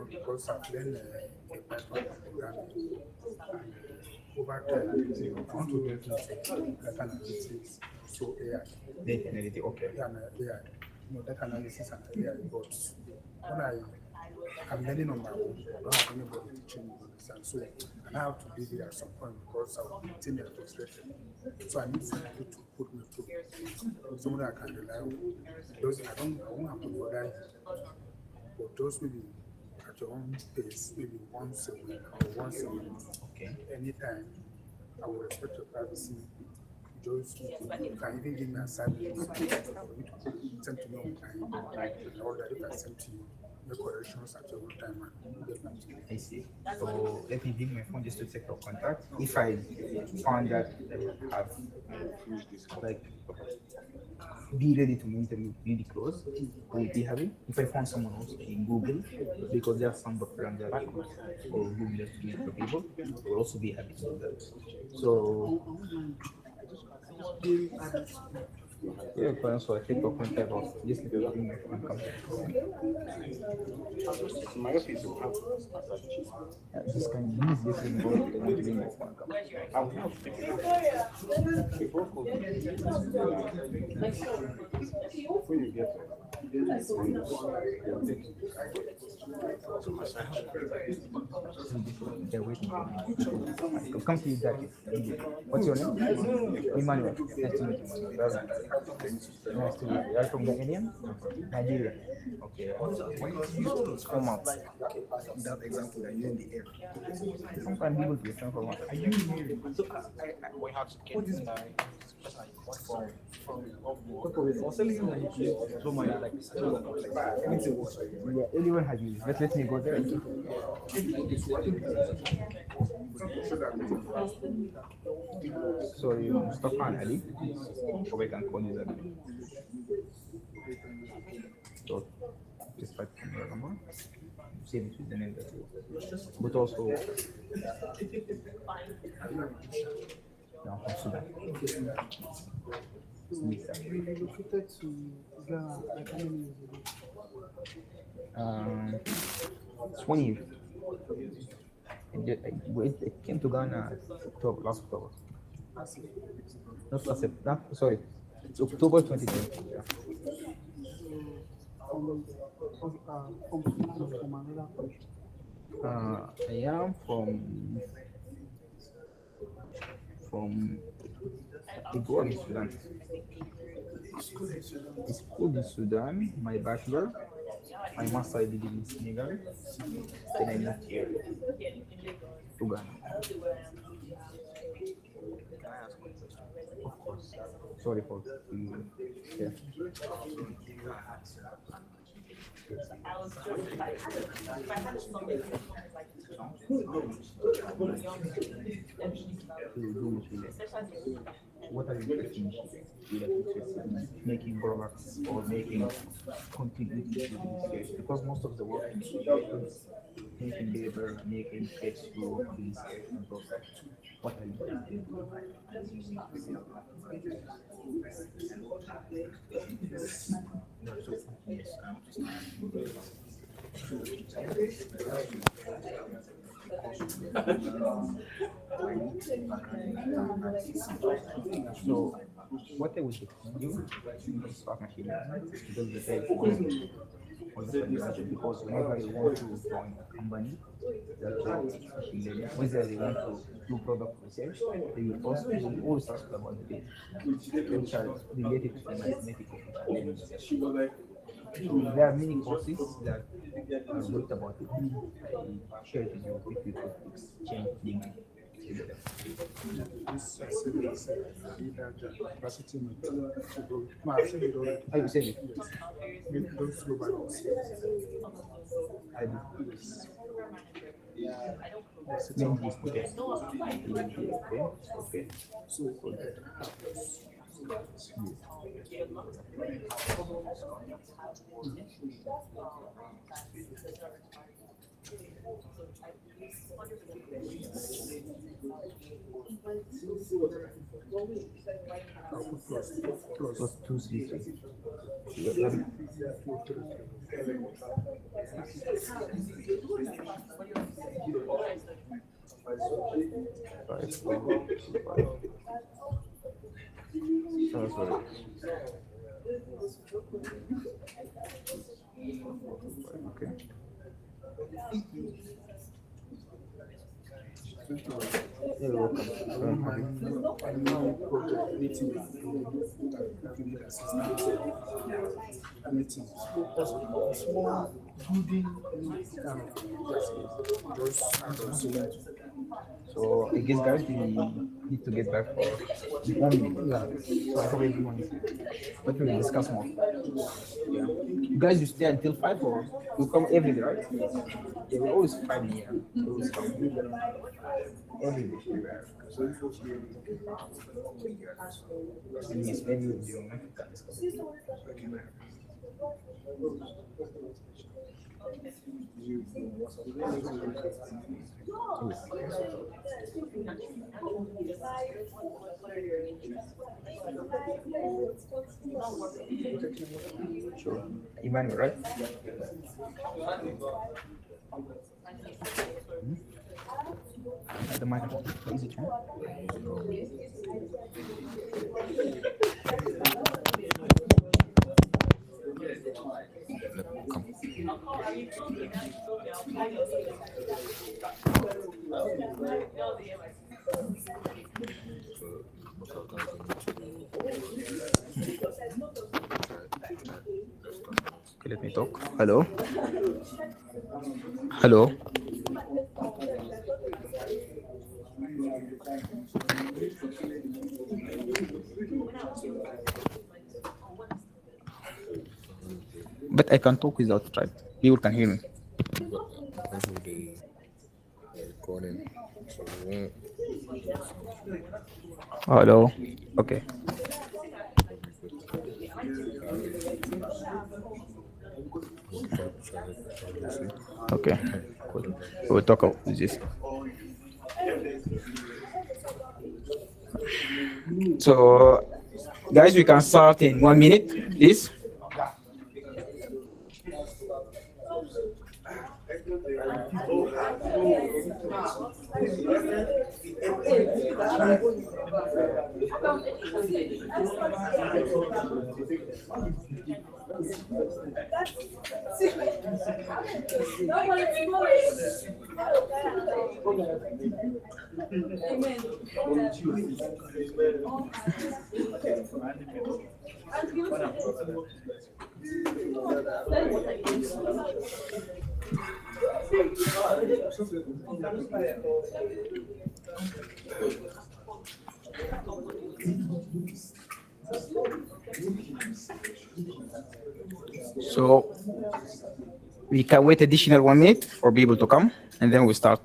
because I've learned Python programming and over time, I want to get into data analytics, so AI. Data analytics, okay. Yeah, and AI, data analysis and AI, but when I'm learning on my own, I don't have anybody teaching me this, and so I have to be there at some point because I will be timid and frustrated. So I need somebody to put me through, someone I can rely on. Those I won't have to bother, but those maybe at your own pace, maybe once a week or once a month. Okay. Anytime, I will respect your privacy. Just you can even give me assignment send to me on time. All that if I send to you, the corrections at your time and get back to you. I see. So let me bring my phone just to check your contact. If I found that I have like be ready to interview really close, I will be happy. If I found someone else in Google, because there are some programs that are for Google for people, I will also be happy to do that. So yeah, so I take your contact off. Just let me bring my phone come. My office will have Just can you use this thing to bring my phone come. I will have before COVID. When you get They're waiting for me. Come to you, Daddy. What's your name? Emmanuel. Nice to meet you, Emmanuel. Nice to meet you. You're from Ghanaian? Nigeria. Okay. format. That example that you in the air. Sometimes people do some format. We have to get this guy for selling so much like Yeah, everyone has used. Let me go there. So you Mustafa and Ali, or we can call you that. So just type in your number, save it with the name that you, but also now from Sudan. We relocated to Ghana like how many years ago? 20 years. It came to Ghana last October. Not last September, sorry, it's October 2020. Yeah. From another country. I am from Accra in Sudan. It's school in Sudan, my bachelor, my master I did in Senegal, then I moved here to Ghana. Of course. Sorry for you. Yeah. What are you interested in? Making products or making continuity to this, because most of the work is making labor, making text to this and those. What are you So what I would do is partnership build the page for the federation, because whenever you want to join a company that whether they want to do product research, they will also always ask about the data, which are related to the mathematical. There are many courses that are good about it. I share it with you if you could exchange link together. I will send it. I do. Name this, okay. Okay. So plus 233. Sorry. Okay. You're welcome. I'm now project meeting meeting. Small building So I guess guys, we need to get back for 1 minute. Yeah. So I hope everyone is here. But we will discuss more. Yeah. You guys, you stay until 5 or you come every day, right? Yeah, we're always 5 here. We're always 5 every day. And yes, maybe we'll be on my Sure. Emmanuel, right? The microphone. Is it right? Okay, let me talk. Hello. Hello. But I can talk without tribe. People can hear me. Hello. Okay. Okay. Cool. We'll talk about this. So, guys, we can start in 1 minute, please. So we can wait additional 1 minute for people to come, and then we start.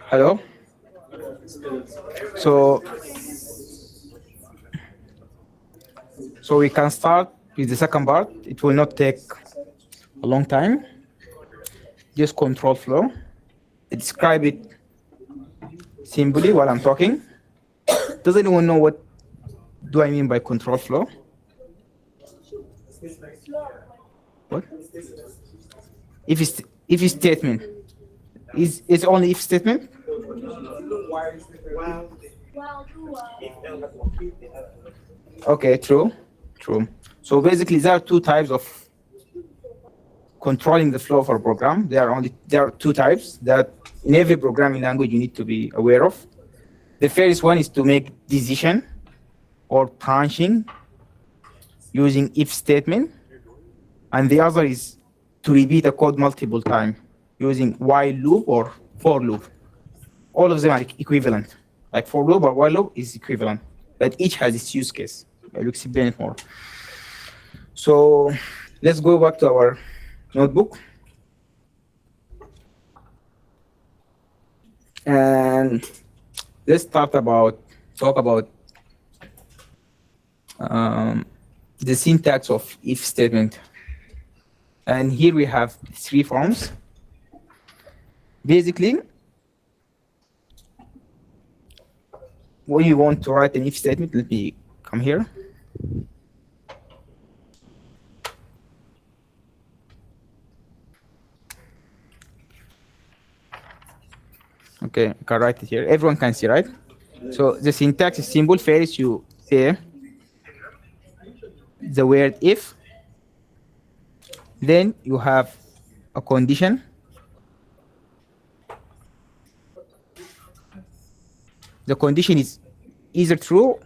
Hello. So we can start with the second part. It will not take a long time. Just control flow. Describe it simply while I'm talking. Does anyone know what do I mean by control flow? What? If it's statement. Is only if statement? Okay, true. So basically, there are two types of controlling the flow of a program. There are two types that in every programming language you need to be aware of. The first one is to make decision or branching using if statement, and the other is to repeat a code multiple times using while loop or for loop. All of them are equivalent. Like for loop or while loop is equivalent, but each has its use case. I'll explain it more. So let's go back to our notebook. And let's talk about the syntax of if statement. And here we have three forms. Basically, when you want to write an if statement, let me come here. Okay, I can write it here. Everyone can see, right? So the syntax is simple. First, you say the word if, then you have a condition. The condition is either true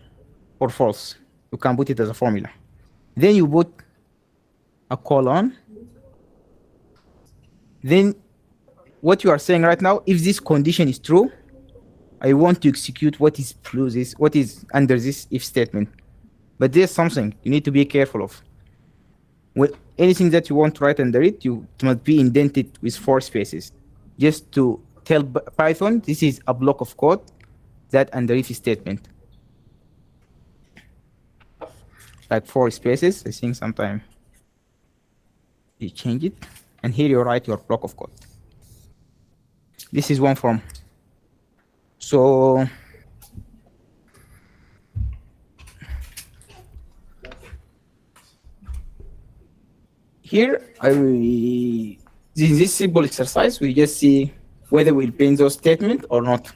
or false. You can put it as a formula. Then you put a colon. Then what you are saying right now, if this condition is true, I want to execute what is under this if statement. But there's something you need to be careful of. When anything that you want to write under it, it must be indented with 4 spaces. Just to tell Python, this is a block of code that under if statement. Like 4 spaces, I think sometime you change it. And here you write your block of code. This is one form. So here, in this simple exercise, we just see whether we'll print those statements or not.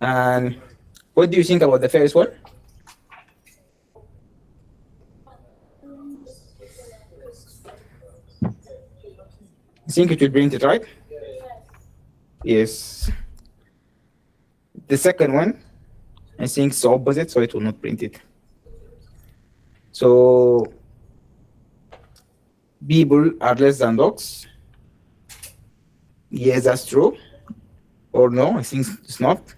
And what do you think about the first one? I think it will print it, right? Yes. The second one, I think it's the opposite, so it will not print it. So people are less than dogs. Yes, that's true. Or no, I think it's not.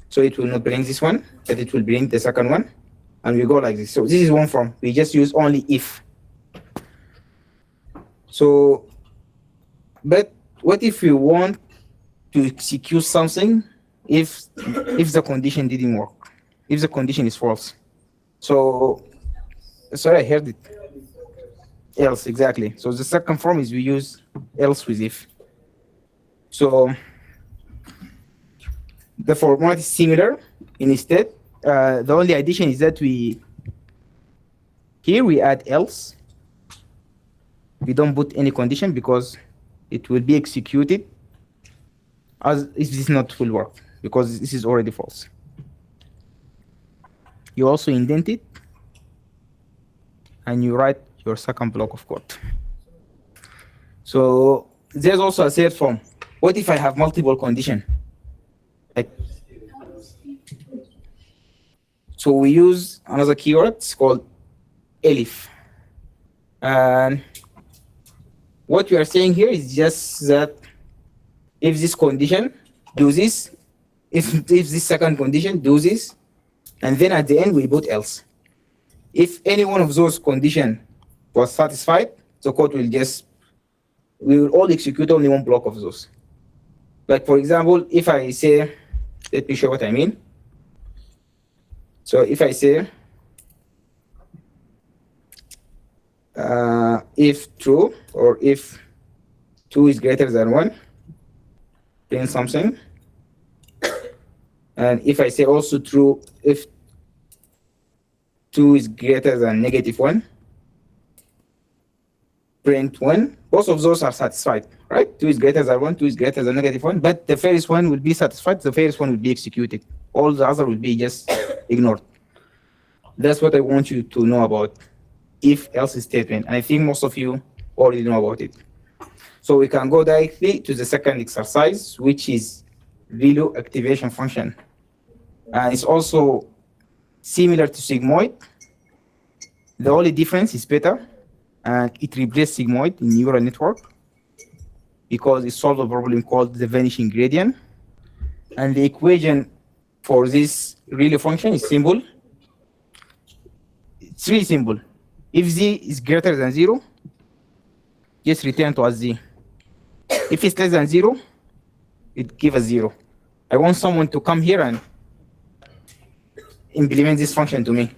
So it will not bring this one, but it will bring the second one. And we go like this. So this is one form. We just use only if. So, but what if we want to execute something if the condition didn't work, if the condition is false? So, sorry, I heard it. Else, exactly. So the second form is we use else with if. So the format is similar. Instead, the only addition is that here we add else. We don't put any condition because it will be executed as if this not will work, because this is already false. You also indent it and you write your second block of code. So there's also a third form. What if I have multiple conditions? So we use another keyword, it's called elif. And what we are saying here is just that if this condition do this, if this second condition do this, and then at the end we put else. If any one of those conditions was satisfied, the code will we will all execute only one block of those. Like for example, if I say, let me show what I mean. So if I say, if true, or if 2 is greater than 1, print something. And if I say also true, if 2 is greater than -1, print 1. Both of those are satisfied, right? 2 is greater than 1, 2 is greater than -1, but the first one will be satisfied, the first one will be executed. All the other will be just ignored. That's what I want you to know about if-else statement, and I think most of you already know about it. So we can go directly to the second exercise, which is value activation function. And it's also similar to sigmoid. The only difference is better, and it replaces sigmoid in neural network because it solves a problem called the vanishing gradient. And the equation for this relay function is simple. It's really simple. If z is greater than 0, just return to us z. If it's less than 0, it gives us 0. I want someone to come here and implement this function to me.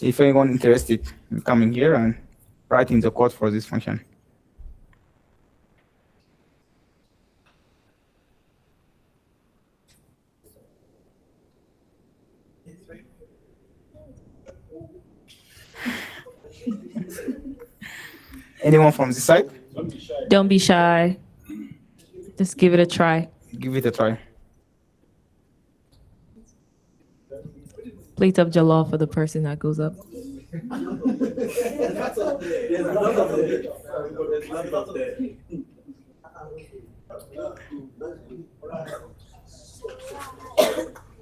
If anyone interested in coming here and writing the code for this function. Anyone from this side? Don't be shy. Just give it a try. Give it a try. Plate of jollof for the person that goes up. There's a lot of it. There's a lot of it.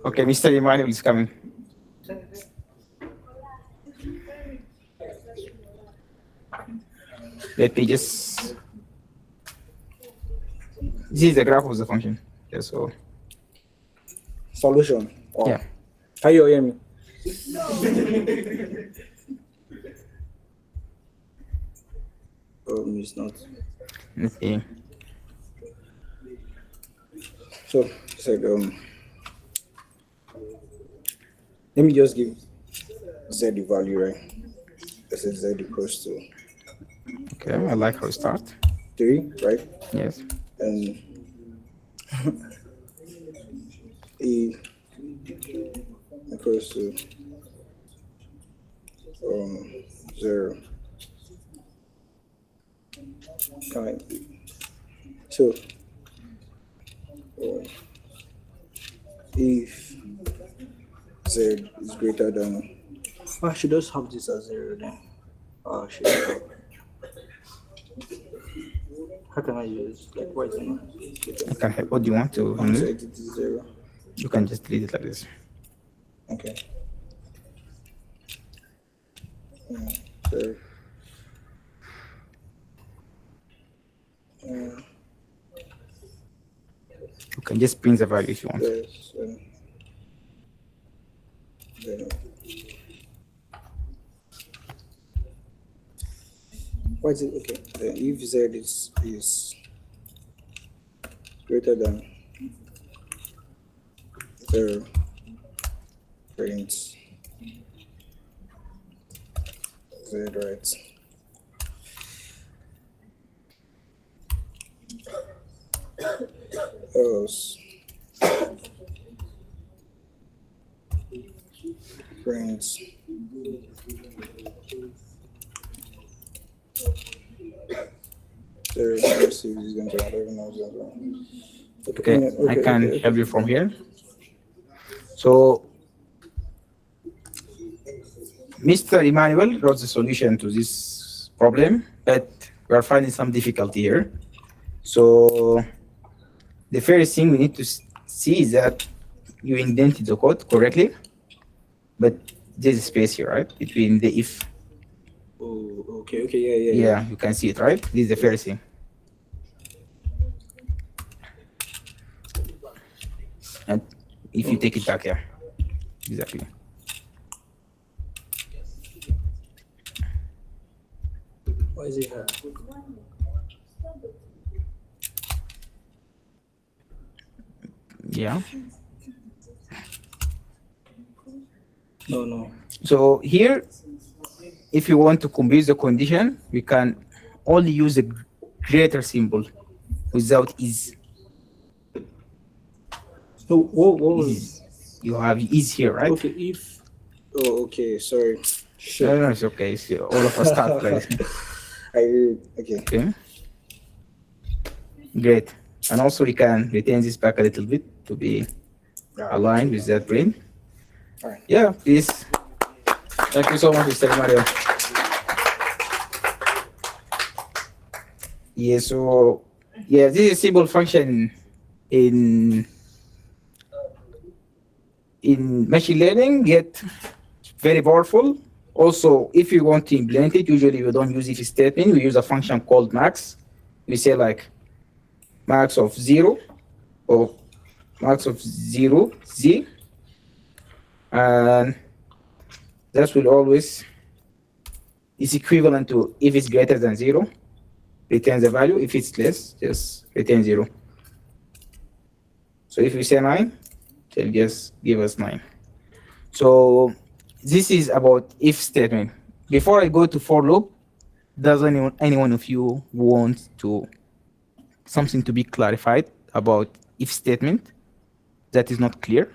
Okay, Mr. Emmanuel is coming. Let me just. This is the graph of the function. Yeah, so. Solution. Wow. Yeah. Can you hear me? It's not. Let's see. So it's like let me just give z the value, right? This is z equals to Okay, I like how it starts. 3, right? Yes. And e equals to 0. Kind. So if z is greater than, I should just have this as 0 then. Oh shit. How can I use, like, what is it? You can help. What do you want to So handle? it is 0. You can just leave it like this. Okay. So, You can just print the value if you want. yes, then what is it? Okay. Then if z is greater than 0, print z, right? Else print there. Let's see if he's going to, I don't even know what's going on. Okay, I can help you from here. So, Mr. Emmanuel wrote the solution to this problem, but we are finding some difficulty here. So, the first thing we need to see is that you indented the code correctly, but there's a space here, right, between the if. Oh, okay, yeah. Yeah, you can see it, right? This is the first thing. And if you take it back here, exactly. Why is it here? Yeah. No. So here, if you want to compute the condition, we can only use a greater symbol without is. So what was Is. You have is here, right? okay? If okay, sorry. No, it's okay. So all of us start like this. Okay. Okay. Great. And also we can retain this back a little bit to be aligned with that brain. All right. Yeah, please. Thank you so much, Mr. Mario. Yeah, so yeah, this is simple function in machine learning, yet very powerful. Also, if you want to implement it, usually we don't use if statement. We use a function called max. We say like max of 0 or max of 0 z, and that will always is equivalent to if it's greater than 0, return the value. If it's less, just return 0. So if we say 9, they'll just give us 9. So this is about if statement. Before I go to for loop, does anyone of you want to something to be clarified about if statement that is not clear?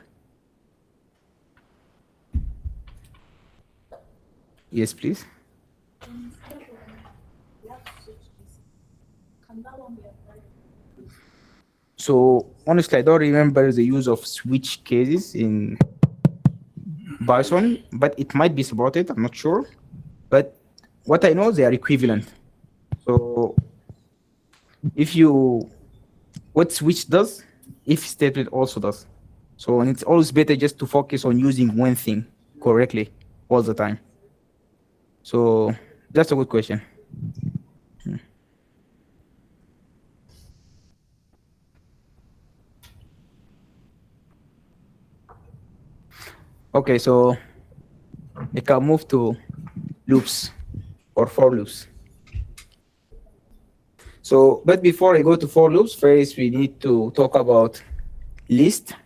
Yes, please. So honestly, I don't remember the use of switch cases in Python, but it might be supported. I'm not sure. But what I know, they are equivalent. So if you, what switch does, if statement also does. So and it's always better just to focus on using one thing correctly all the time. So that's a good question. Okay, so we can move to loops or for loops. So, but before I go to for loops, first we need to talk about list.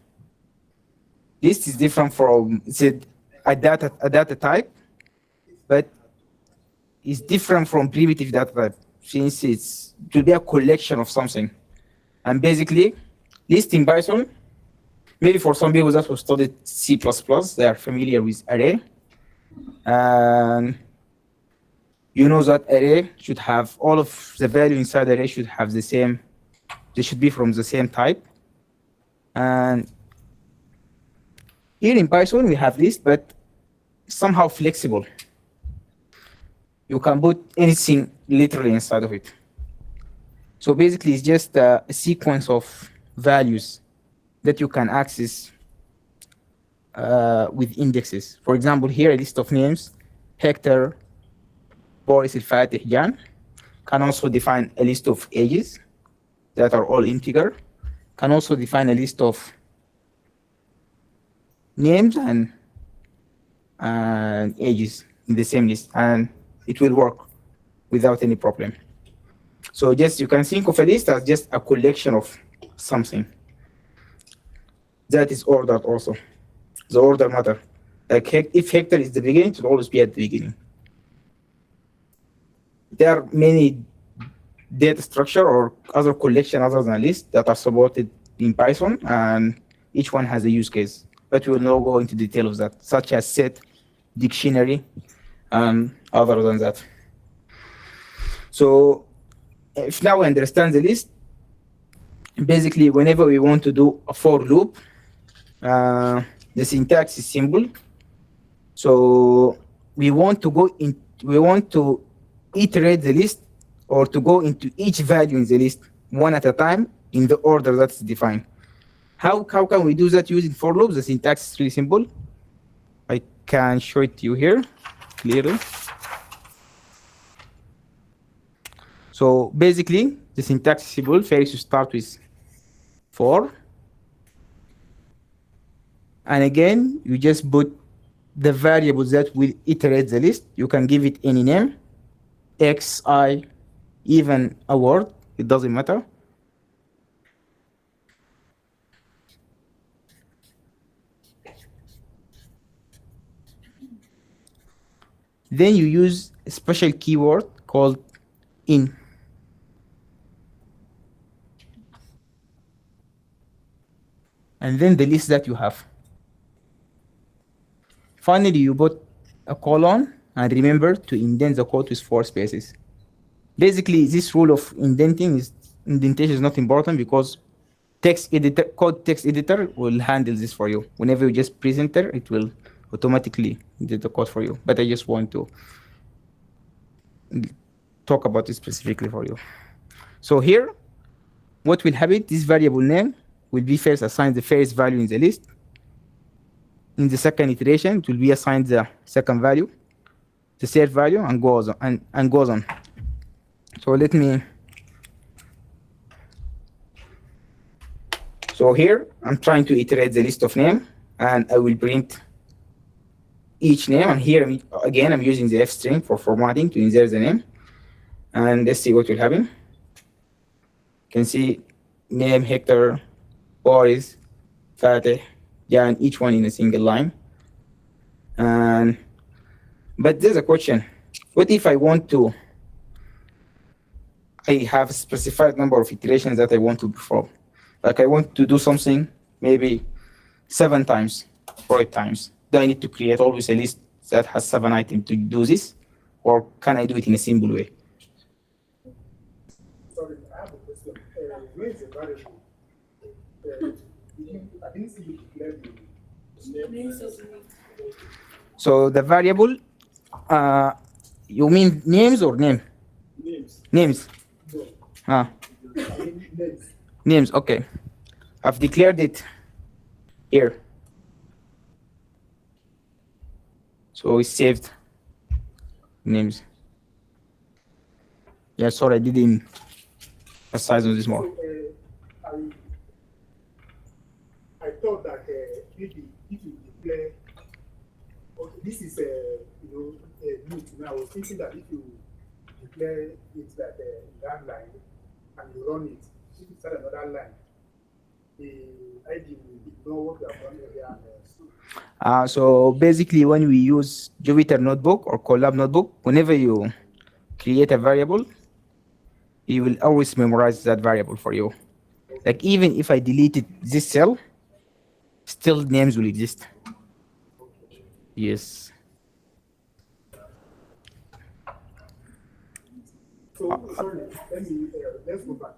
List is different from, it's a data type, but it's different from primitive data type since it's to be a collection of something. And basically, list in Python, maybe for some people that have studied C++, they are familiar with array. And you know that array should have all of the value inside array should have the same, they should be from the same type. And here in Python, we have list, but somehow flexible. You can put anything literally inside of it. So basically, it's just a sequence of values that you can access with indexes. For example, here a list of names, Hector, Boris, Fatih, Jan. Can also define a list of ages that are all integer. Can also define a list of names and ages in the same list, and it will work without any problem. So just you can think of a list as just a collection of something that is ordered also. The order matter. Like if Hector is the beginning, it will always be at the beginning. There are many data structure or other collection other than list that are supported in Python, and each one has a use case. But we will not go into detail of that, such as set, dictionary, and other than that. So if now we understand the list, basically whenever we want to do a for loop, the syntax is simple. So we want to iterate the list or to go into each value in the list one at a time in the order that's defined. How can we do that using for loops? The syntax is really simple. I can show it to you here clearly. So basically, the syntax is simple. First, you start with for. And again, you just put the variables that will iterate the list. You can give it any name, X, I, even a word. It doesn't matter. Then you use a special keyword called in. And then the list that you have. Finally, you put a colon and remember to indent the code with 4 spaces. Basically, this rule of indentation is not important because text editor, code text editor will handle this for you. Whenever you just press enter, it will automatically do the code for you. But I just want to talk about it specifically for you. So here, what will happen, this variable name will be first assigned the first value in the list. In the second iteration, it will be assigned the second value, the third value, and goes on, and goes on. So let me. So here, I'm trying to iterate the list of name, and I will print each name. And here, again, I'm using the F string for formatting to insert the name. And let's see what will happen. You can see name, Hector, Boris, Fatih, Jan, each one in a single line. But there's a question. What if I want to, I have a specified number of iterations that I want to perform? Like I want to do something maybe 7 times or 8 times. Do I need to create always a list that has 7 items to do this? Or can I do it in a simple way? Sorry, I have a question. Where is the variable? I didn't see you declare the name. So the variable, you mean names or name? Names. Names. No. Ah, Names. names, okay. I've declared it here. So it's saved names. Yeah, sorry, I didn't emphasize on this more. So, I thought that maybe if you declare, okay, this is a root. Now I was thinking that if you declare it that that line and you run it, if you start another line, the ID will ignore what you have done earlier. So basically, when we use Jupyter Notebook or Colab Notebook, whenever you create a variable, it will always memorize that variable for you. Like even if I deleted this cell, still names will exist. Yes. So sorry, let's go back.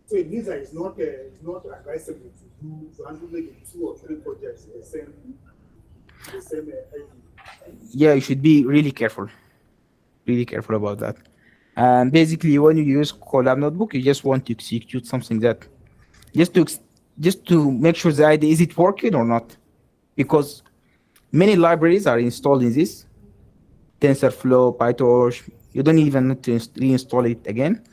So it means that it's not advisable to handle maybe 2 or 3 projects in the same ID. Yeah, you should be really careful about that. And basically, when you use Colab Notebook, you just want to execute something that just to make sure the ID is it working or not, because many libraries are installed in this TensorFlow, PyTorch. You don't even need to reinstall it again.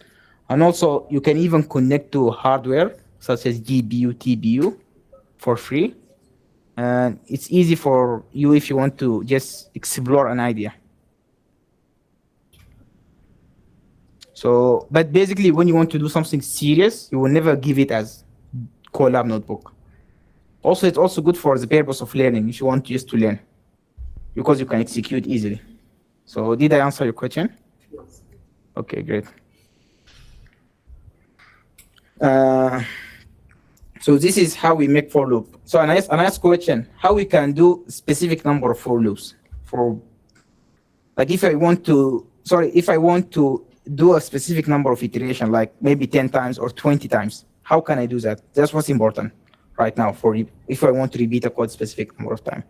And also, you can even connect to hardware such as GPU, TPU for free. And it's easy for you if you want to just explore an idea. So, but basically, when you want to do something serious, you will never give it as Colab Notebook. Also, it's also good for the purpose of learning if you want just to learn, because you can execute easily. So, did I answer your question? Yes. Okay, great. So this is how we make for loop. So a nice question, how we can do specific number of for loops for, like if I want to do a specific number of iteration, like maybe 10 times or 20 times, how can I do that? That's what's important right now for if I want to repeat a code specific number of times.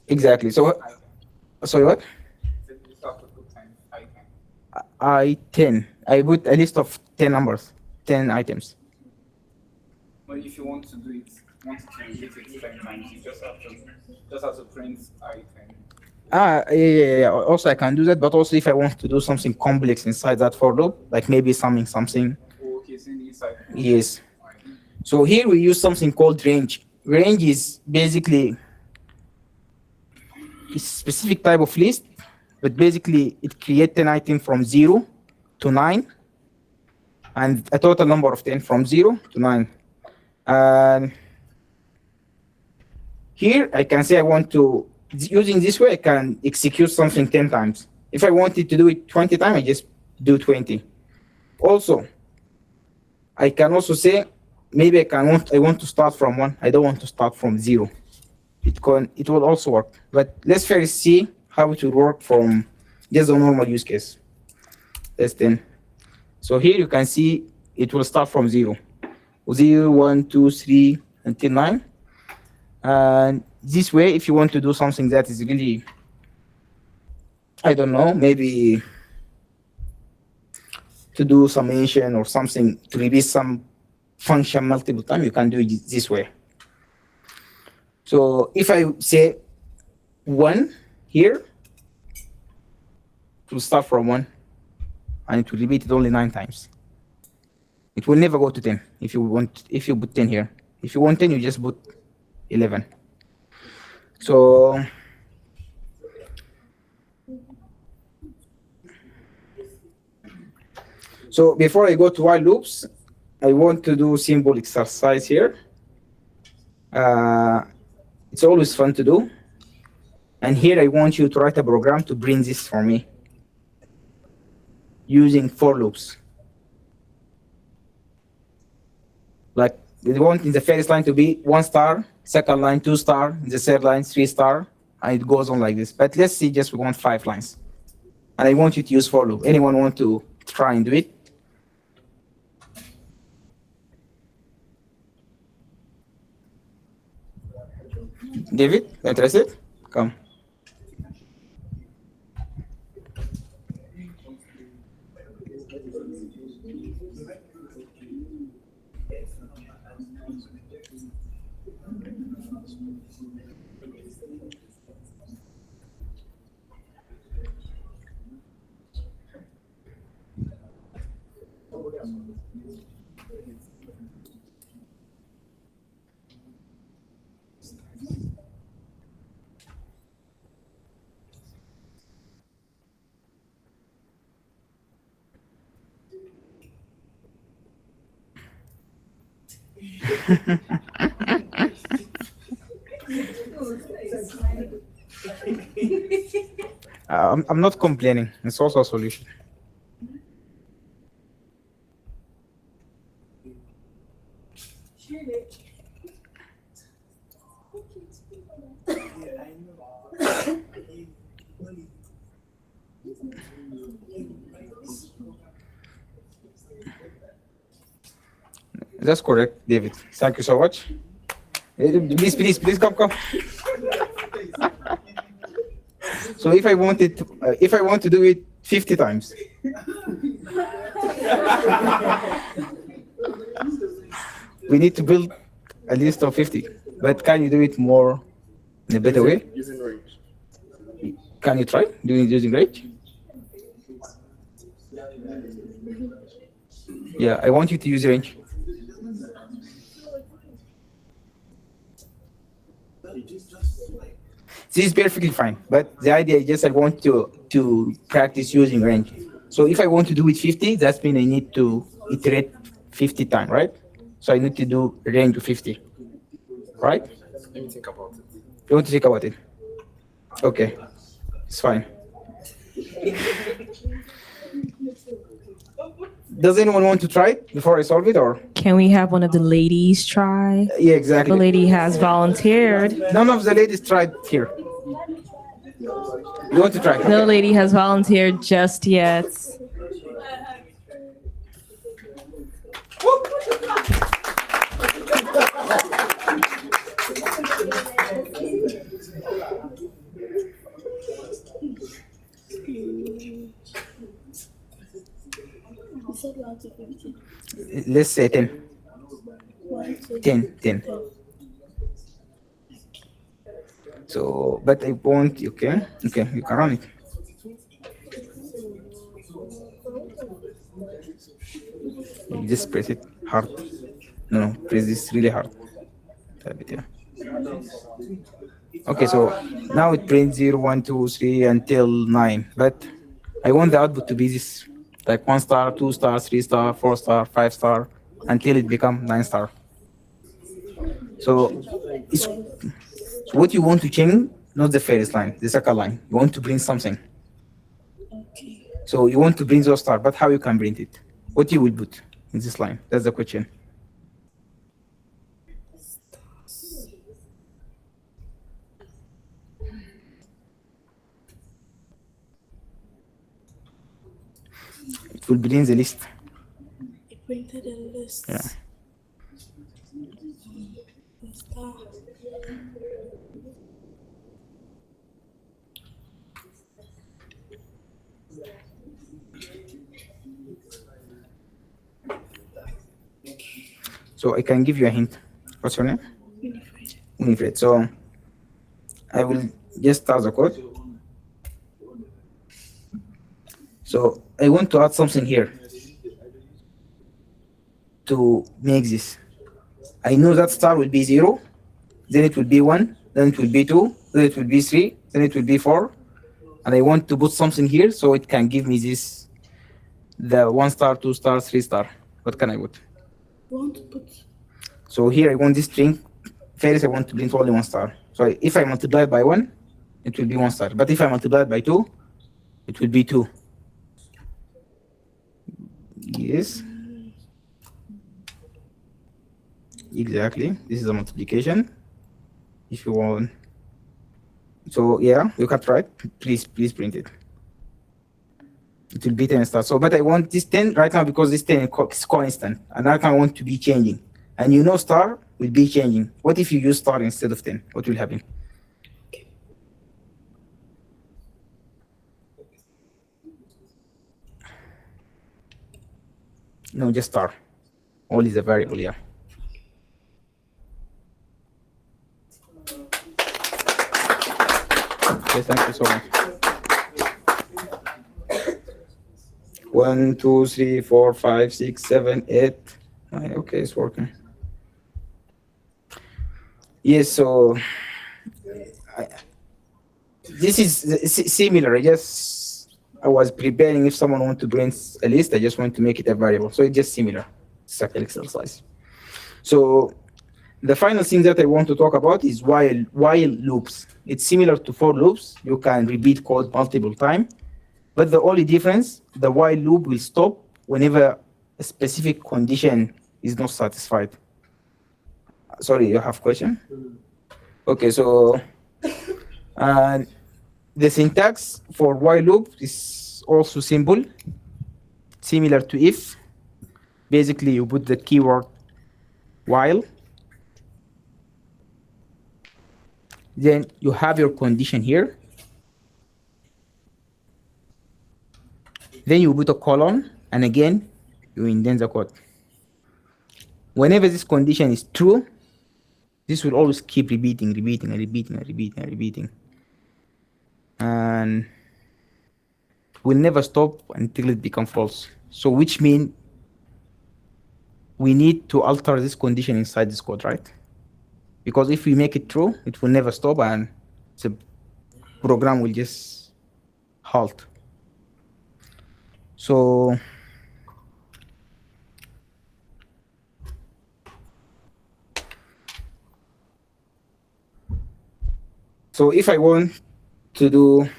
Exactly. So, sorry, what? I-10. I put a list of 10 numbers, 10 items. But if you want to do it, repeat it 10 times, you just have to print I-10. Yeah. Also, I can do that, but also if I want to do something complex inside that for loop, like maybe something. Okay, so inside. Yes. So here we use something called range. Range is basically a specific type of list, but basically it creates an item from 0 to 9, and a total number of 10 from 0 to 9. And here I can say I want to, using this way, I can execute something 10 times. If I wanted to do it 20 times, I just do 20. Also, I can also say, maybe I want to start from 1. I don't want to start from 0. It will also work. But let's first see how it will work from just a normal use case. That's 10. So here you can see it will start from 0. 0, 1, 2, 3, until 9. And this way, if you want to do something that is really, I don't know, maybe to do summation or something, to repeat some function multiple times, you can do it this way. So if I say 1 here, it will start from 1, and it will repeat it only 9 times. It will never go to 10 if you put 10 here. If you want 10, you just put 11. So before I go to while loops, I want to do simple exercise here. It's always fun to do. And here I want you to write a program to bring this for me using for loops. Like we want in the first line to be 1 star, second line 2 star, in the third line 3 star, and it goes on like this. But let's see, just we want 5 lines. And I want you to use for loop. Anyone want to try and do it? David, interested? Come. I'm not complaining. It's also a solution. That's correct, David. Thank you so much. Please, come. So if I want to do it 50 times, we need to build a list of 50. But can you do it more in a better way? Using range. Can you try doing it using range? Yeah, I want you to use range. This is perfectly fine, but the idea is just I want to practice using range. So if I want to do it 50, that means I need to iterate 50 times, right? So I need to do range of 50, right? Let me think about it. You want to think about it? Okay, it's fine. Does anyone want to try it before I solve it, or? Can we have one of the ladies try? Yeah, exactly. The lady has volunteered. None of the ladies tried here. You want to try? No lady has volunteered just yet. Let's say 10. 10. So, but I want, okay, you can run it. You just press it hard. No, press this really hard. Type it here. Okay, so now it prints 0, 1, 2, 3 until 9. But I want the output to be this, like 1 star, 2 star, 3 star, 4 star, 5 star, until it becomes 9 star. So what you want to change, not the first line, the second line. You want to bring something. So you want to bring those stars, but how you can bring it? What you will put in this line? That's the question. It will bring the list. It brings Printed a list. Yeah. Star. So I can give you a hint. What's your name? Winifred. So I will just start the code. So I want to add something here to make this. I know that star will be 0, then it will be 1, then it will be 2, then it will be 3, then it will be 4. And I want to put something here so it can give me this, the 1 star, 2 star, 3 star. What can I put? Want to put So here I want this string. First I want to print only 1 star. So if I multiply it by 1, it will be 1 star. But if I multiply it by 2, it will be 2. Yes. Exactly. This is a multiplication. If you want. So yeah, you can try it. Please print it. It will be 10 stars. So, but I want this 10 right now because this 10 is constant, and right now I want to be changing. And you know star will be changing. What if you use star instead of 10? What will happen? No, just star. All is a variable, yeah. Okay, thank you so much. 1, 2, 3, 4, 5, 6, 7, 8. Okay, it's working. Yes, so this is similar. I was preparing if someone wants to print a list, I just want to make it a variable. So it's just similar. It's an exercise. So the final thing that I want to talk about is while loops. It's similar to for loops. You can repeat code multiple times, but the only difference, the while loop will stop whenever a specific condition is not satisfied. Sorry, you have a question? Okay, so the syntax for while loop is also simple, similar to if. Basically, you put the keyword while, then you have your condition here. Then you put a colon, and again, you indent the code. Whenever this condition is true, this will always keep repeating, and will never stop until it becomes false. So which means we need to alter this condition inside this code, right? Because if we make it true, it will never stop and the program will just halt. So if I want to do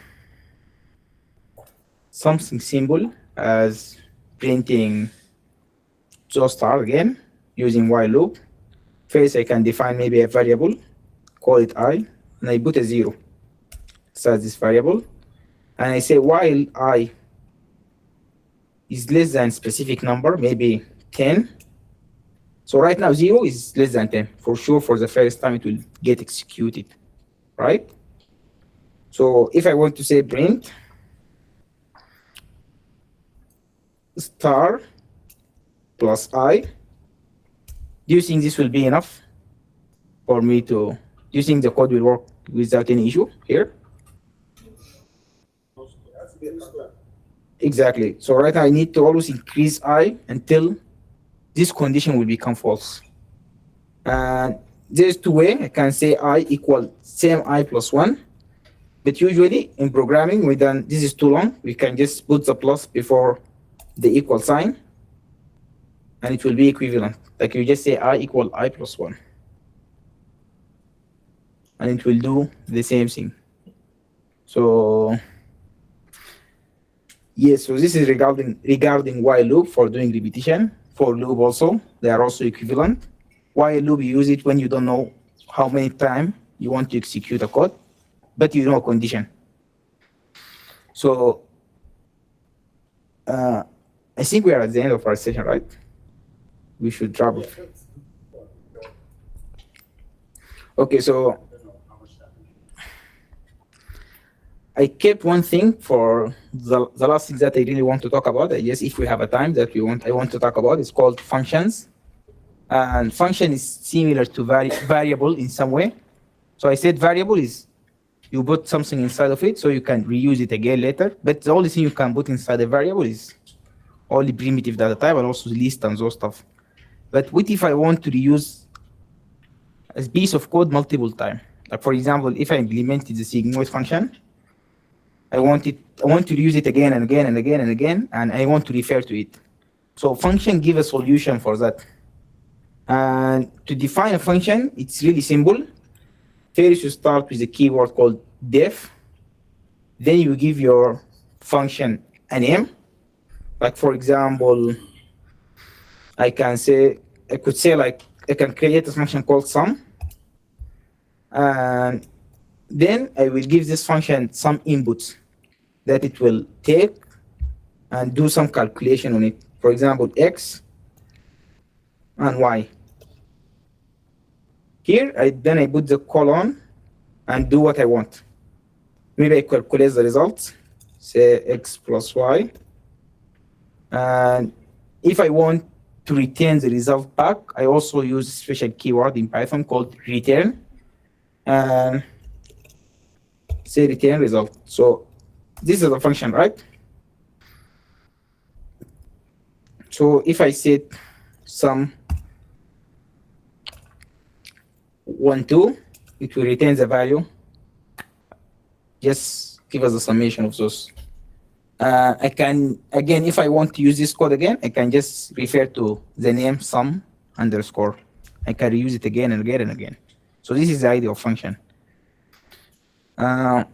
something simple as printing just star again using while loop, first I can define maybe a variable, call it I, and I put a 0 as this variable, and I say while I is less than specific number, maybe 10. So right now 0 is less than 10. For sure, for the first time it will get executed, right? So if I want to say print star plus I, do you think this will be enough for me to, do you think the code will work without any issue here? Exactly. So right now I need to always increase I until this condition will become false. And there's two ways. I can say I equal same I plus 1. But usually in programming, this is too long. We can just put the plus before the equal sign, and it will be equivalent. Like you just say I equal I plus 1. And it will do the same thing. So yes, so this is regarding while loop for doing repetition. For loop also, they are also equivalent. While loop, you use it when you don't know how many times you want to execute a code, but you know a condition. So I think we are at the end of our session, right? we should drop it. Okay, so I kept one thing for the last thing that I really want to talk about. I guess if we have a time that I want to talk about, it's called functions. And function is similar to variable in some way. So I said variable is you put something inside of it so you can reuse it again later. But the only thing you can put inside a variable is only primitive data type and also the list and those stuff. But what if I want to reuse a piece of code multiple times? Like for example, if I implemented the sigmoid function, I want to reuse it again and again and again and again, and I want to refer to it. So function give a solution for that. And to define a function, it's really simple. First, you start with a keyword called def. Then you give your function a name. Like for example, I could say like I can create a function called sum. And then I will give this function some inputs that it will take and do some calculation on it. For example, x and y. Here, then I put the colon and do what I want. Maybe I calculate the results, say x plus y. And if I want to return the result back, I also use a special keyword in Python called return. And say return result. So this is a function, right? So if I set sum 1, 2, it will return the value. Just give us the summation of those. I can, again, if I want to use this code again, I can just refer to the name sum underscore. I can reuse it again and again and again. So this is the idea of function. When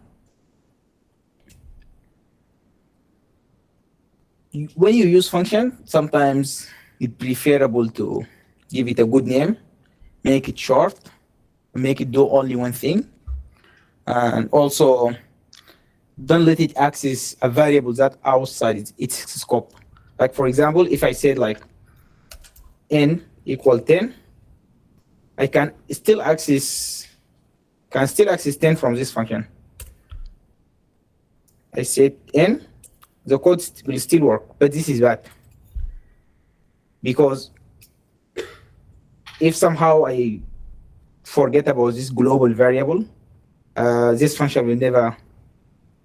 you use function, sometimes it's preferable to give it a good name, make it short, make it do only one thing, and also don't let it access a variable that outside its scope. Like for example, if I said like n equal 10, I can still access 10 from this function. I said n, the code will still work, but this is bad. Because if somehow I forget about this global variable, this function will never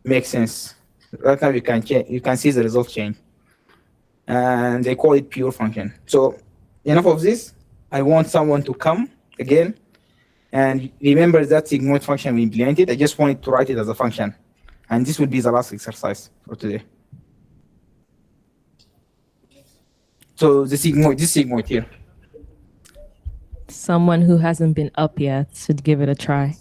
make sense. Right now you can see the result change. And they call it pure function. So enough of this. I want someone to come again and remember that sigmoid function we implemented. I just wanted to write it as a function. And this will be the last exercise for today. So this sigmoid here. Someone who hasn't been up yet should give it a try.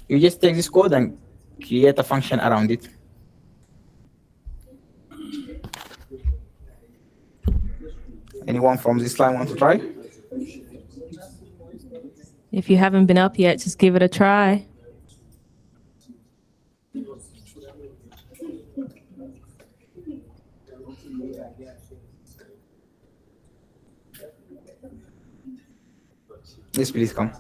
You just take this code and create a function around it. Anyone from this line want to try? If you haven't been up yet, just give it a try. Yes, please come.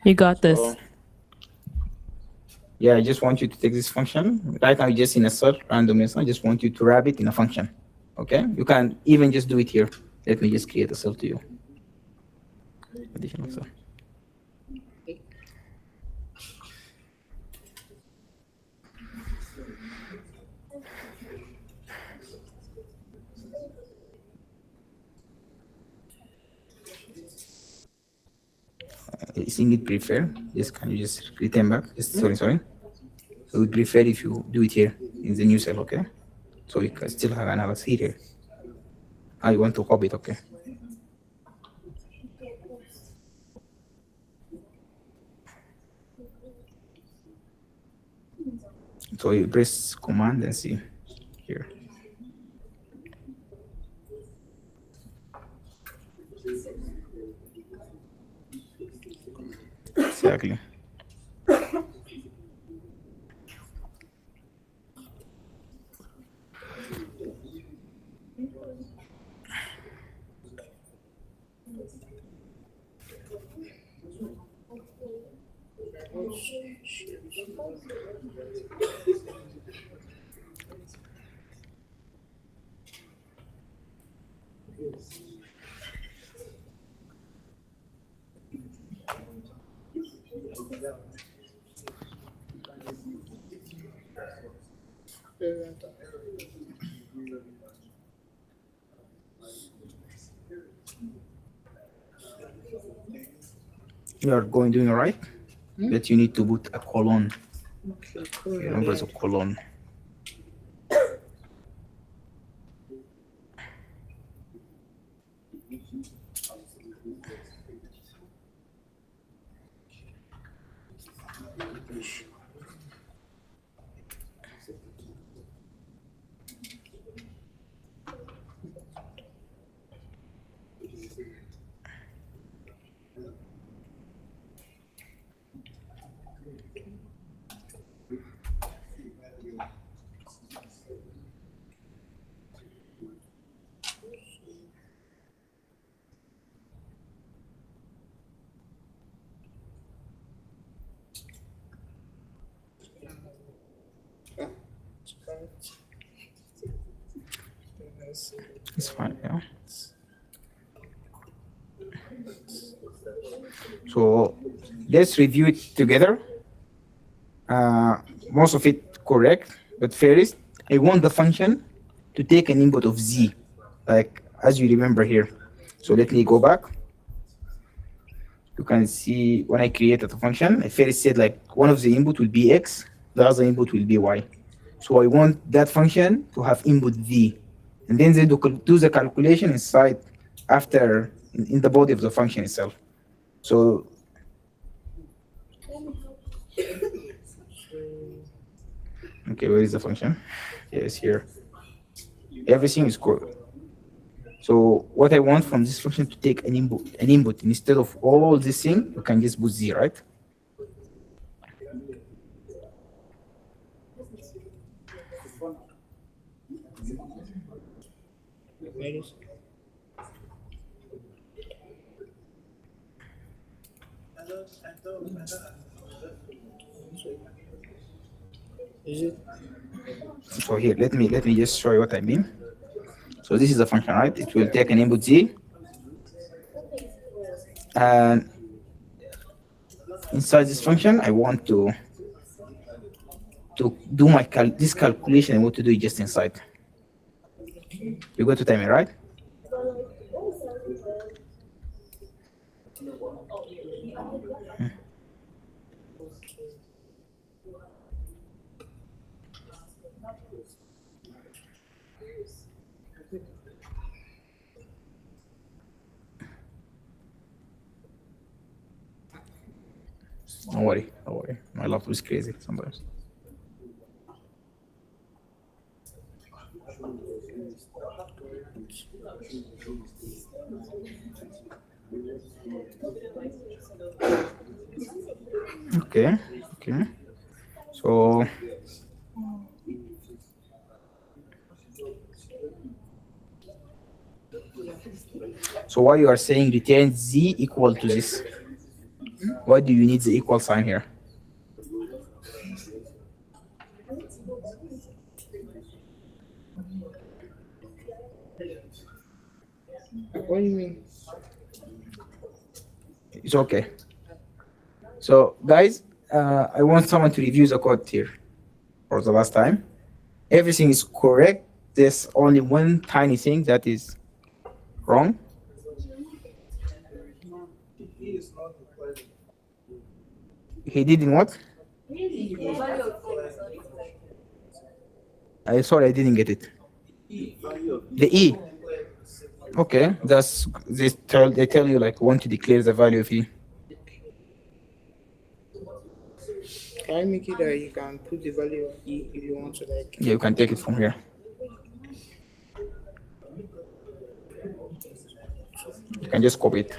You got this. Yeah, I just want you to take this function. Right now, just in a search randomness, I just want you to wrap it in a function. Okay? You can even just do it here. Let me just create a cell to you. Additional cell. Isn't it prefer? Yes, can you just return back? Just, sorry. So we prefer if you do it here in the new cell, okay? So we can still have another seed here. I want to copy it, okay? So you press Command and C here. Exactly. You are doing all right, but you need to put a colon. Remember the colon. It's fine, yeah. So let's review it together. Most of it correct, but first I want the function to take an input of z, like as you remember here. So let me go back. You can see when I created the function, I first said like one of the input will be x, the other input will be y. So I want that function to have input v, and then they do the calculation inside after in the body of the function itself. So okay, where is the function? Yes, here. Everything is correct. So what I want from this function to take an input instead of all this thing, you can just put z, right? So here, let me just show you what I mean. So this is the function, right? It will take an input z, and inside this function, I want to do my this calculation. I want to do it just inside. You go to timer, right? Don't worry, don't worry. My laptop is crazy sometimes. Okay, okay. So why you are saying return z equal to this? Why do you need the equal sign here? What do you mean? It's okay. So guys, I want someone to review the code here for the last time. Everything is correct. There's only one tiny thing that is wrong. He didn't what? Sorry, I didn't get it. The E. Okay, they tell you like want to declare the value of E. Can I make it that you can put the value of E if you want to like? Yeah, you can take it from here. You can just copy it.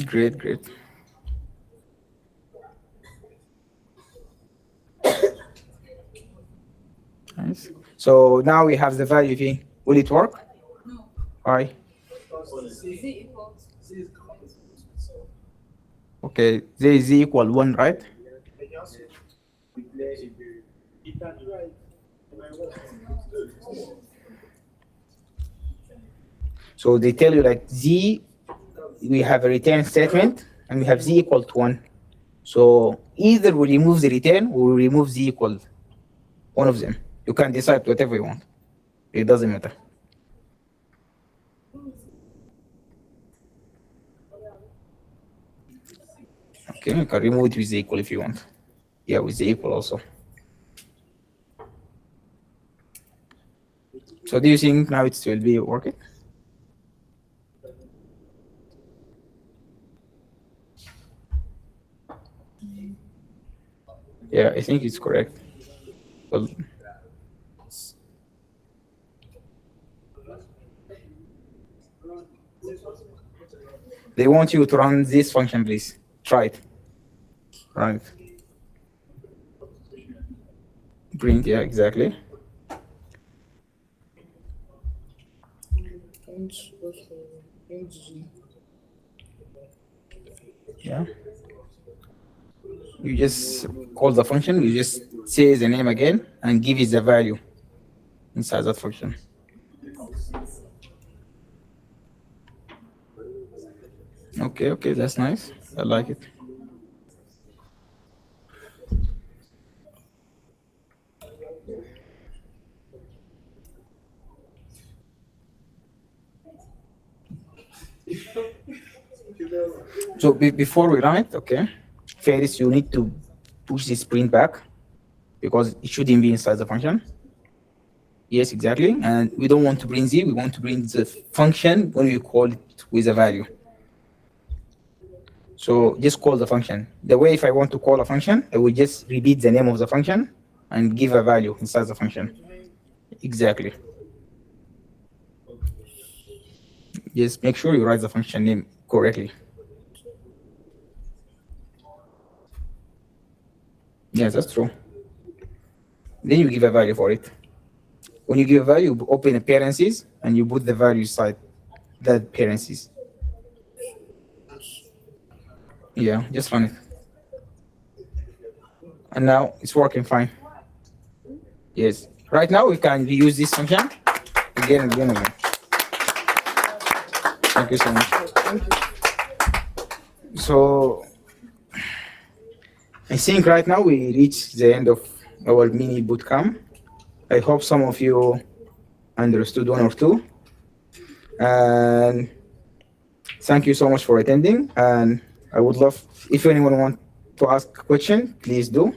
Great, great. Nice. So now we have the value V. Will it work? No. Why? Z equals. Okay, Z is equal 1, right? So they tell you like Z, we have a return statement and we have Z equal to 1. So either we remove the return or we remove Z equal, one of them. You can decide whatever you want. It doesn't matter. Okay, you can remove it with the equal if you want. Yeah, with the equal also. So do you think now it will be working? Yeah, I think it's correct. Well, they want you to run this function, please. Try it. Run it. Print, yeah, exactly. Yeah. You just call the function, you just say the name again and give it the value inside that function. Okay, okay, that's nice. I like it. So before we run it, okay, first you need to push this print back because it shouldn't be inside the function. Yes, exactly. And we don't want to bring Z, we want to bring the function when we call it with a value. So just call the function. The way if I want to call a function, I will just repeat the name of the function and give a value inside the function. Exactly. Just make sure you write the function name correctly. Yes, that's true. Then you give a value for it. When you give a value, you open a parentheses and you put the value inside that parentheses. Yeah, just run it. And now it's working fine. Yes. Right now we can reuse this function again and again and again. Thank you so much. So I think right now we reached the end of our mini bootcamp. I hope some of you understood one or two. And thank you so much for attending. And I would love, if anyone wants to ask a question, please do.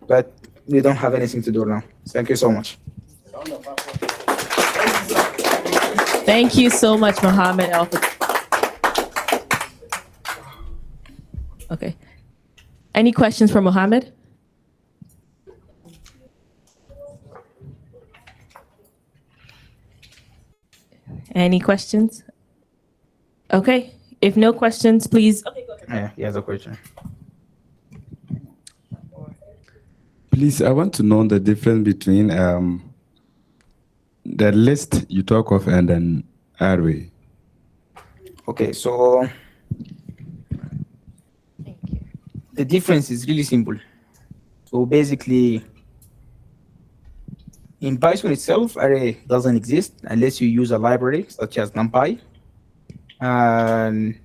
But we don't have anything to do now. Thank you so much. Thank you so much, MohamedElfatih. Okay. Any questions for Mohammed? Any questions? Okay. If no questions, please. Okay, go ahead. Yeah, he has a question. Please, I want to know the difference between the list you talk of and an array. Okay, so the difference is really simple. So basically, in Python itself, array doesn't exist unless you use a library such as NumPy. And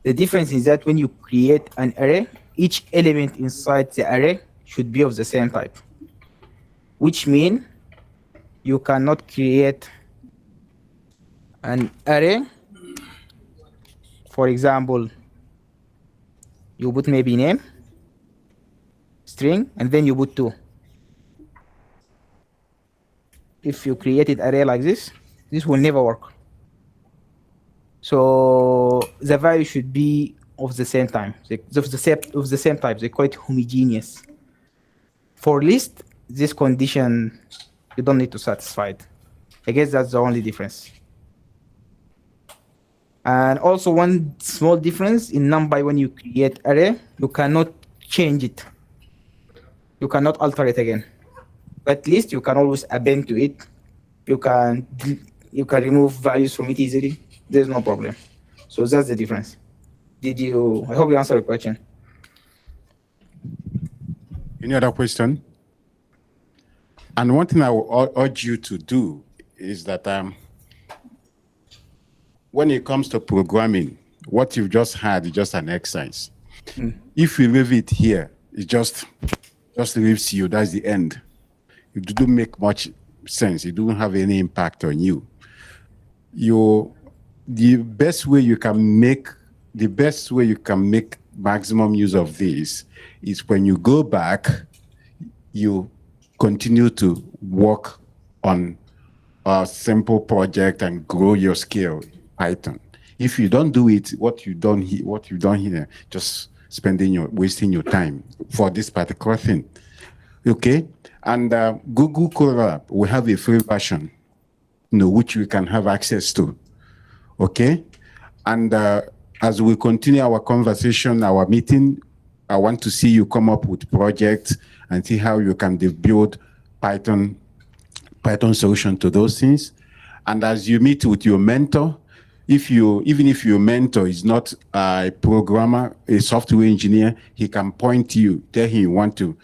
the difference is that when you create an array, each element inside the array should be of the same type, which means you cannot create an array. For example, You put maybe name, string, and then you put 2. If you created array like this will never work. So the value should be of the same time, of the same type. They're quite homogeneous. For list, this condition you don't need to satisfy it. I guess that's the only difference. And also one small difference in NumPy, when you create array, you cannot change it. You cannot alter it again. But at least you can always append to it. You can remove values from it easily. There's no problem. So that's the difference. I hope you answered the question. Any other question? And one thing I will urge you to do is that when it comes to programming, what you've just had is just an exercise. If you leave it here, it just leaves you. That's the end. It doesn't make much sense. It doesn't have any impact on you. The best way you can make maximum use of this is when you go back, you continue to work on a simple project and grow your skill in Python. If you don't do it, what you done here, just wasting your time for this particular thing. Okay, and Google Colab, we have a free version, which we can have access to. Okay, and as we continue our conversation, our meeting, I want to see you come up with projects and see how you can build Python solution to those things. And as you meet with your mentor, even if your mentor is not a programmer, a software engineer, he can point you, tell him you want to,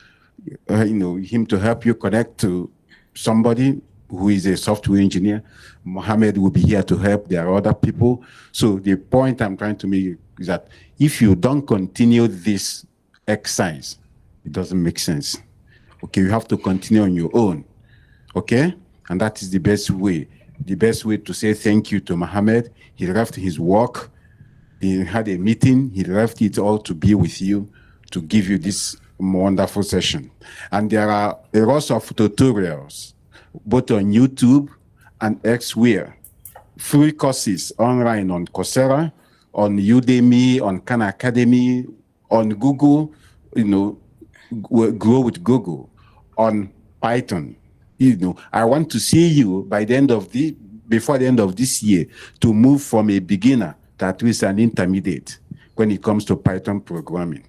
him to help you connect to somebody who is a software engineer. Mohammed will be here to help. There are other people. So the point I'm trying to make is that if you don't continue this exercise, it doesn't make sense. Okay, you have to continue on your own. Okay, and that is the best way. The best way to say thank you to Mohammed. He left his work. He had a meeting. He left it all to be with you, to give you this wonderful session. And there are lots of tutorials, both on YouTube and elsewhere. Free courses online on Coursera, on Udemy, on Khan Academy, on Google, Grow with Google, on Python. I want to see you before the end of this year to move from a beginner to at least an intermediate when it comes to Python programming.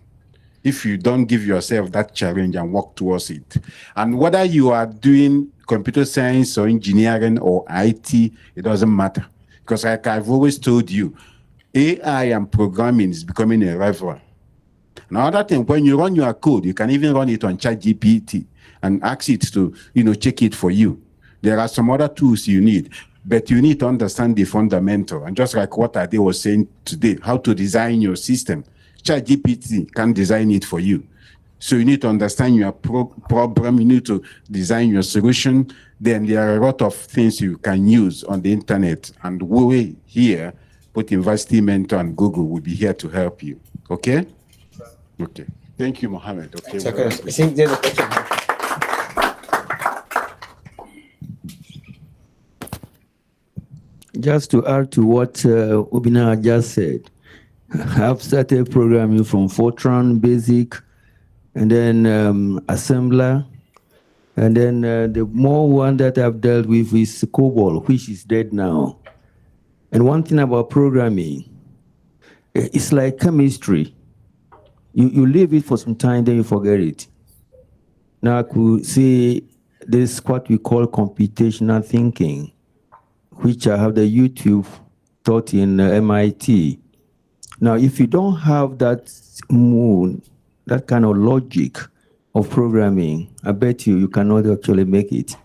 If you don't give yourself that challenge and work towards it. And whether you are doing computer science or engineering or IT, it doesn't matter. Because like I've always told you, AI and programming is becoming irrelevant. Another thing, when you run your code, you can even run it on ChatGPT and ask it to, check it for you. There are some other tools you need, but you need to understand the fundamental. And just like what Ade was saying today, how to design your system. ChatGPT can design it for you. So you need to understand your problem. You need to design your solution. Then there are a lot of things you can use on the internet. And we here, both University Mentor and Google, will be here to help you. Okay? Okay. Thank you, Mohammed. Okay. I think there's a question. Just to add to what Obina just said, I've started programming from Fortran Basic, and then Assembler, and then the more one that I've dealt with is COBOL, which is dead now. And one thing about programming, it's like chemistry. You leave it for some time, then you forget it. Now I could say this is what we call computational thinking, which I have the YouTube taught in MIT. Now, if you don't have that that kind of logic of programming, I bet you cannot actually make it.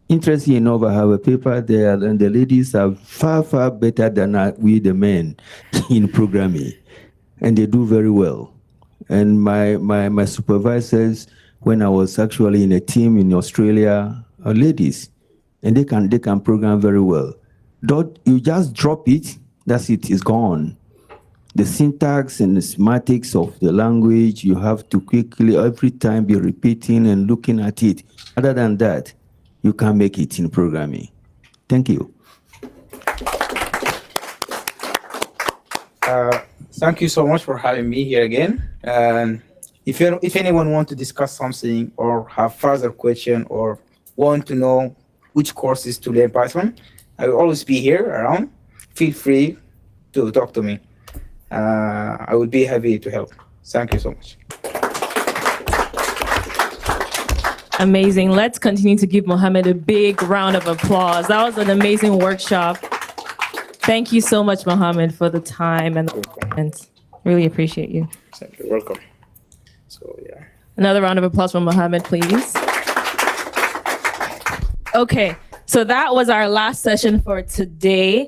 Interesting enough, I have a paper there, and the ladies are far, far better than we, the men, in programming, and they do very well. And my supervisors, when I was actually in a team in Australia, are ladies, and they can program very well. You just drop it, that's it, it's gone. the syntax and the semantics of the language. You have to quickly, every time, be repeating and looking at it. Other than that, you can't make it in programming. Thank you. Thank you so much for having me here again. If anyone wants to discuss something or have further question or want to know which courses to learn Python, I will always be here around. Feel free to talk to me. I would be happy to help. Thank you so much. Amazing. Let's continue to give Mohamed a big round of applause. That was an amazing workshop. Thank you so much, Mohamed, for the time and the comments. Really appreciate you. Thank you. Welcome. So, yeah. Another round of applause for Mohamed, please. Okay, so that was our last session for today.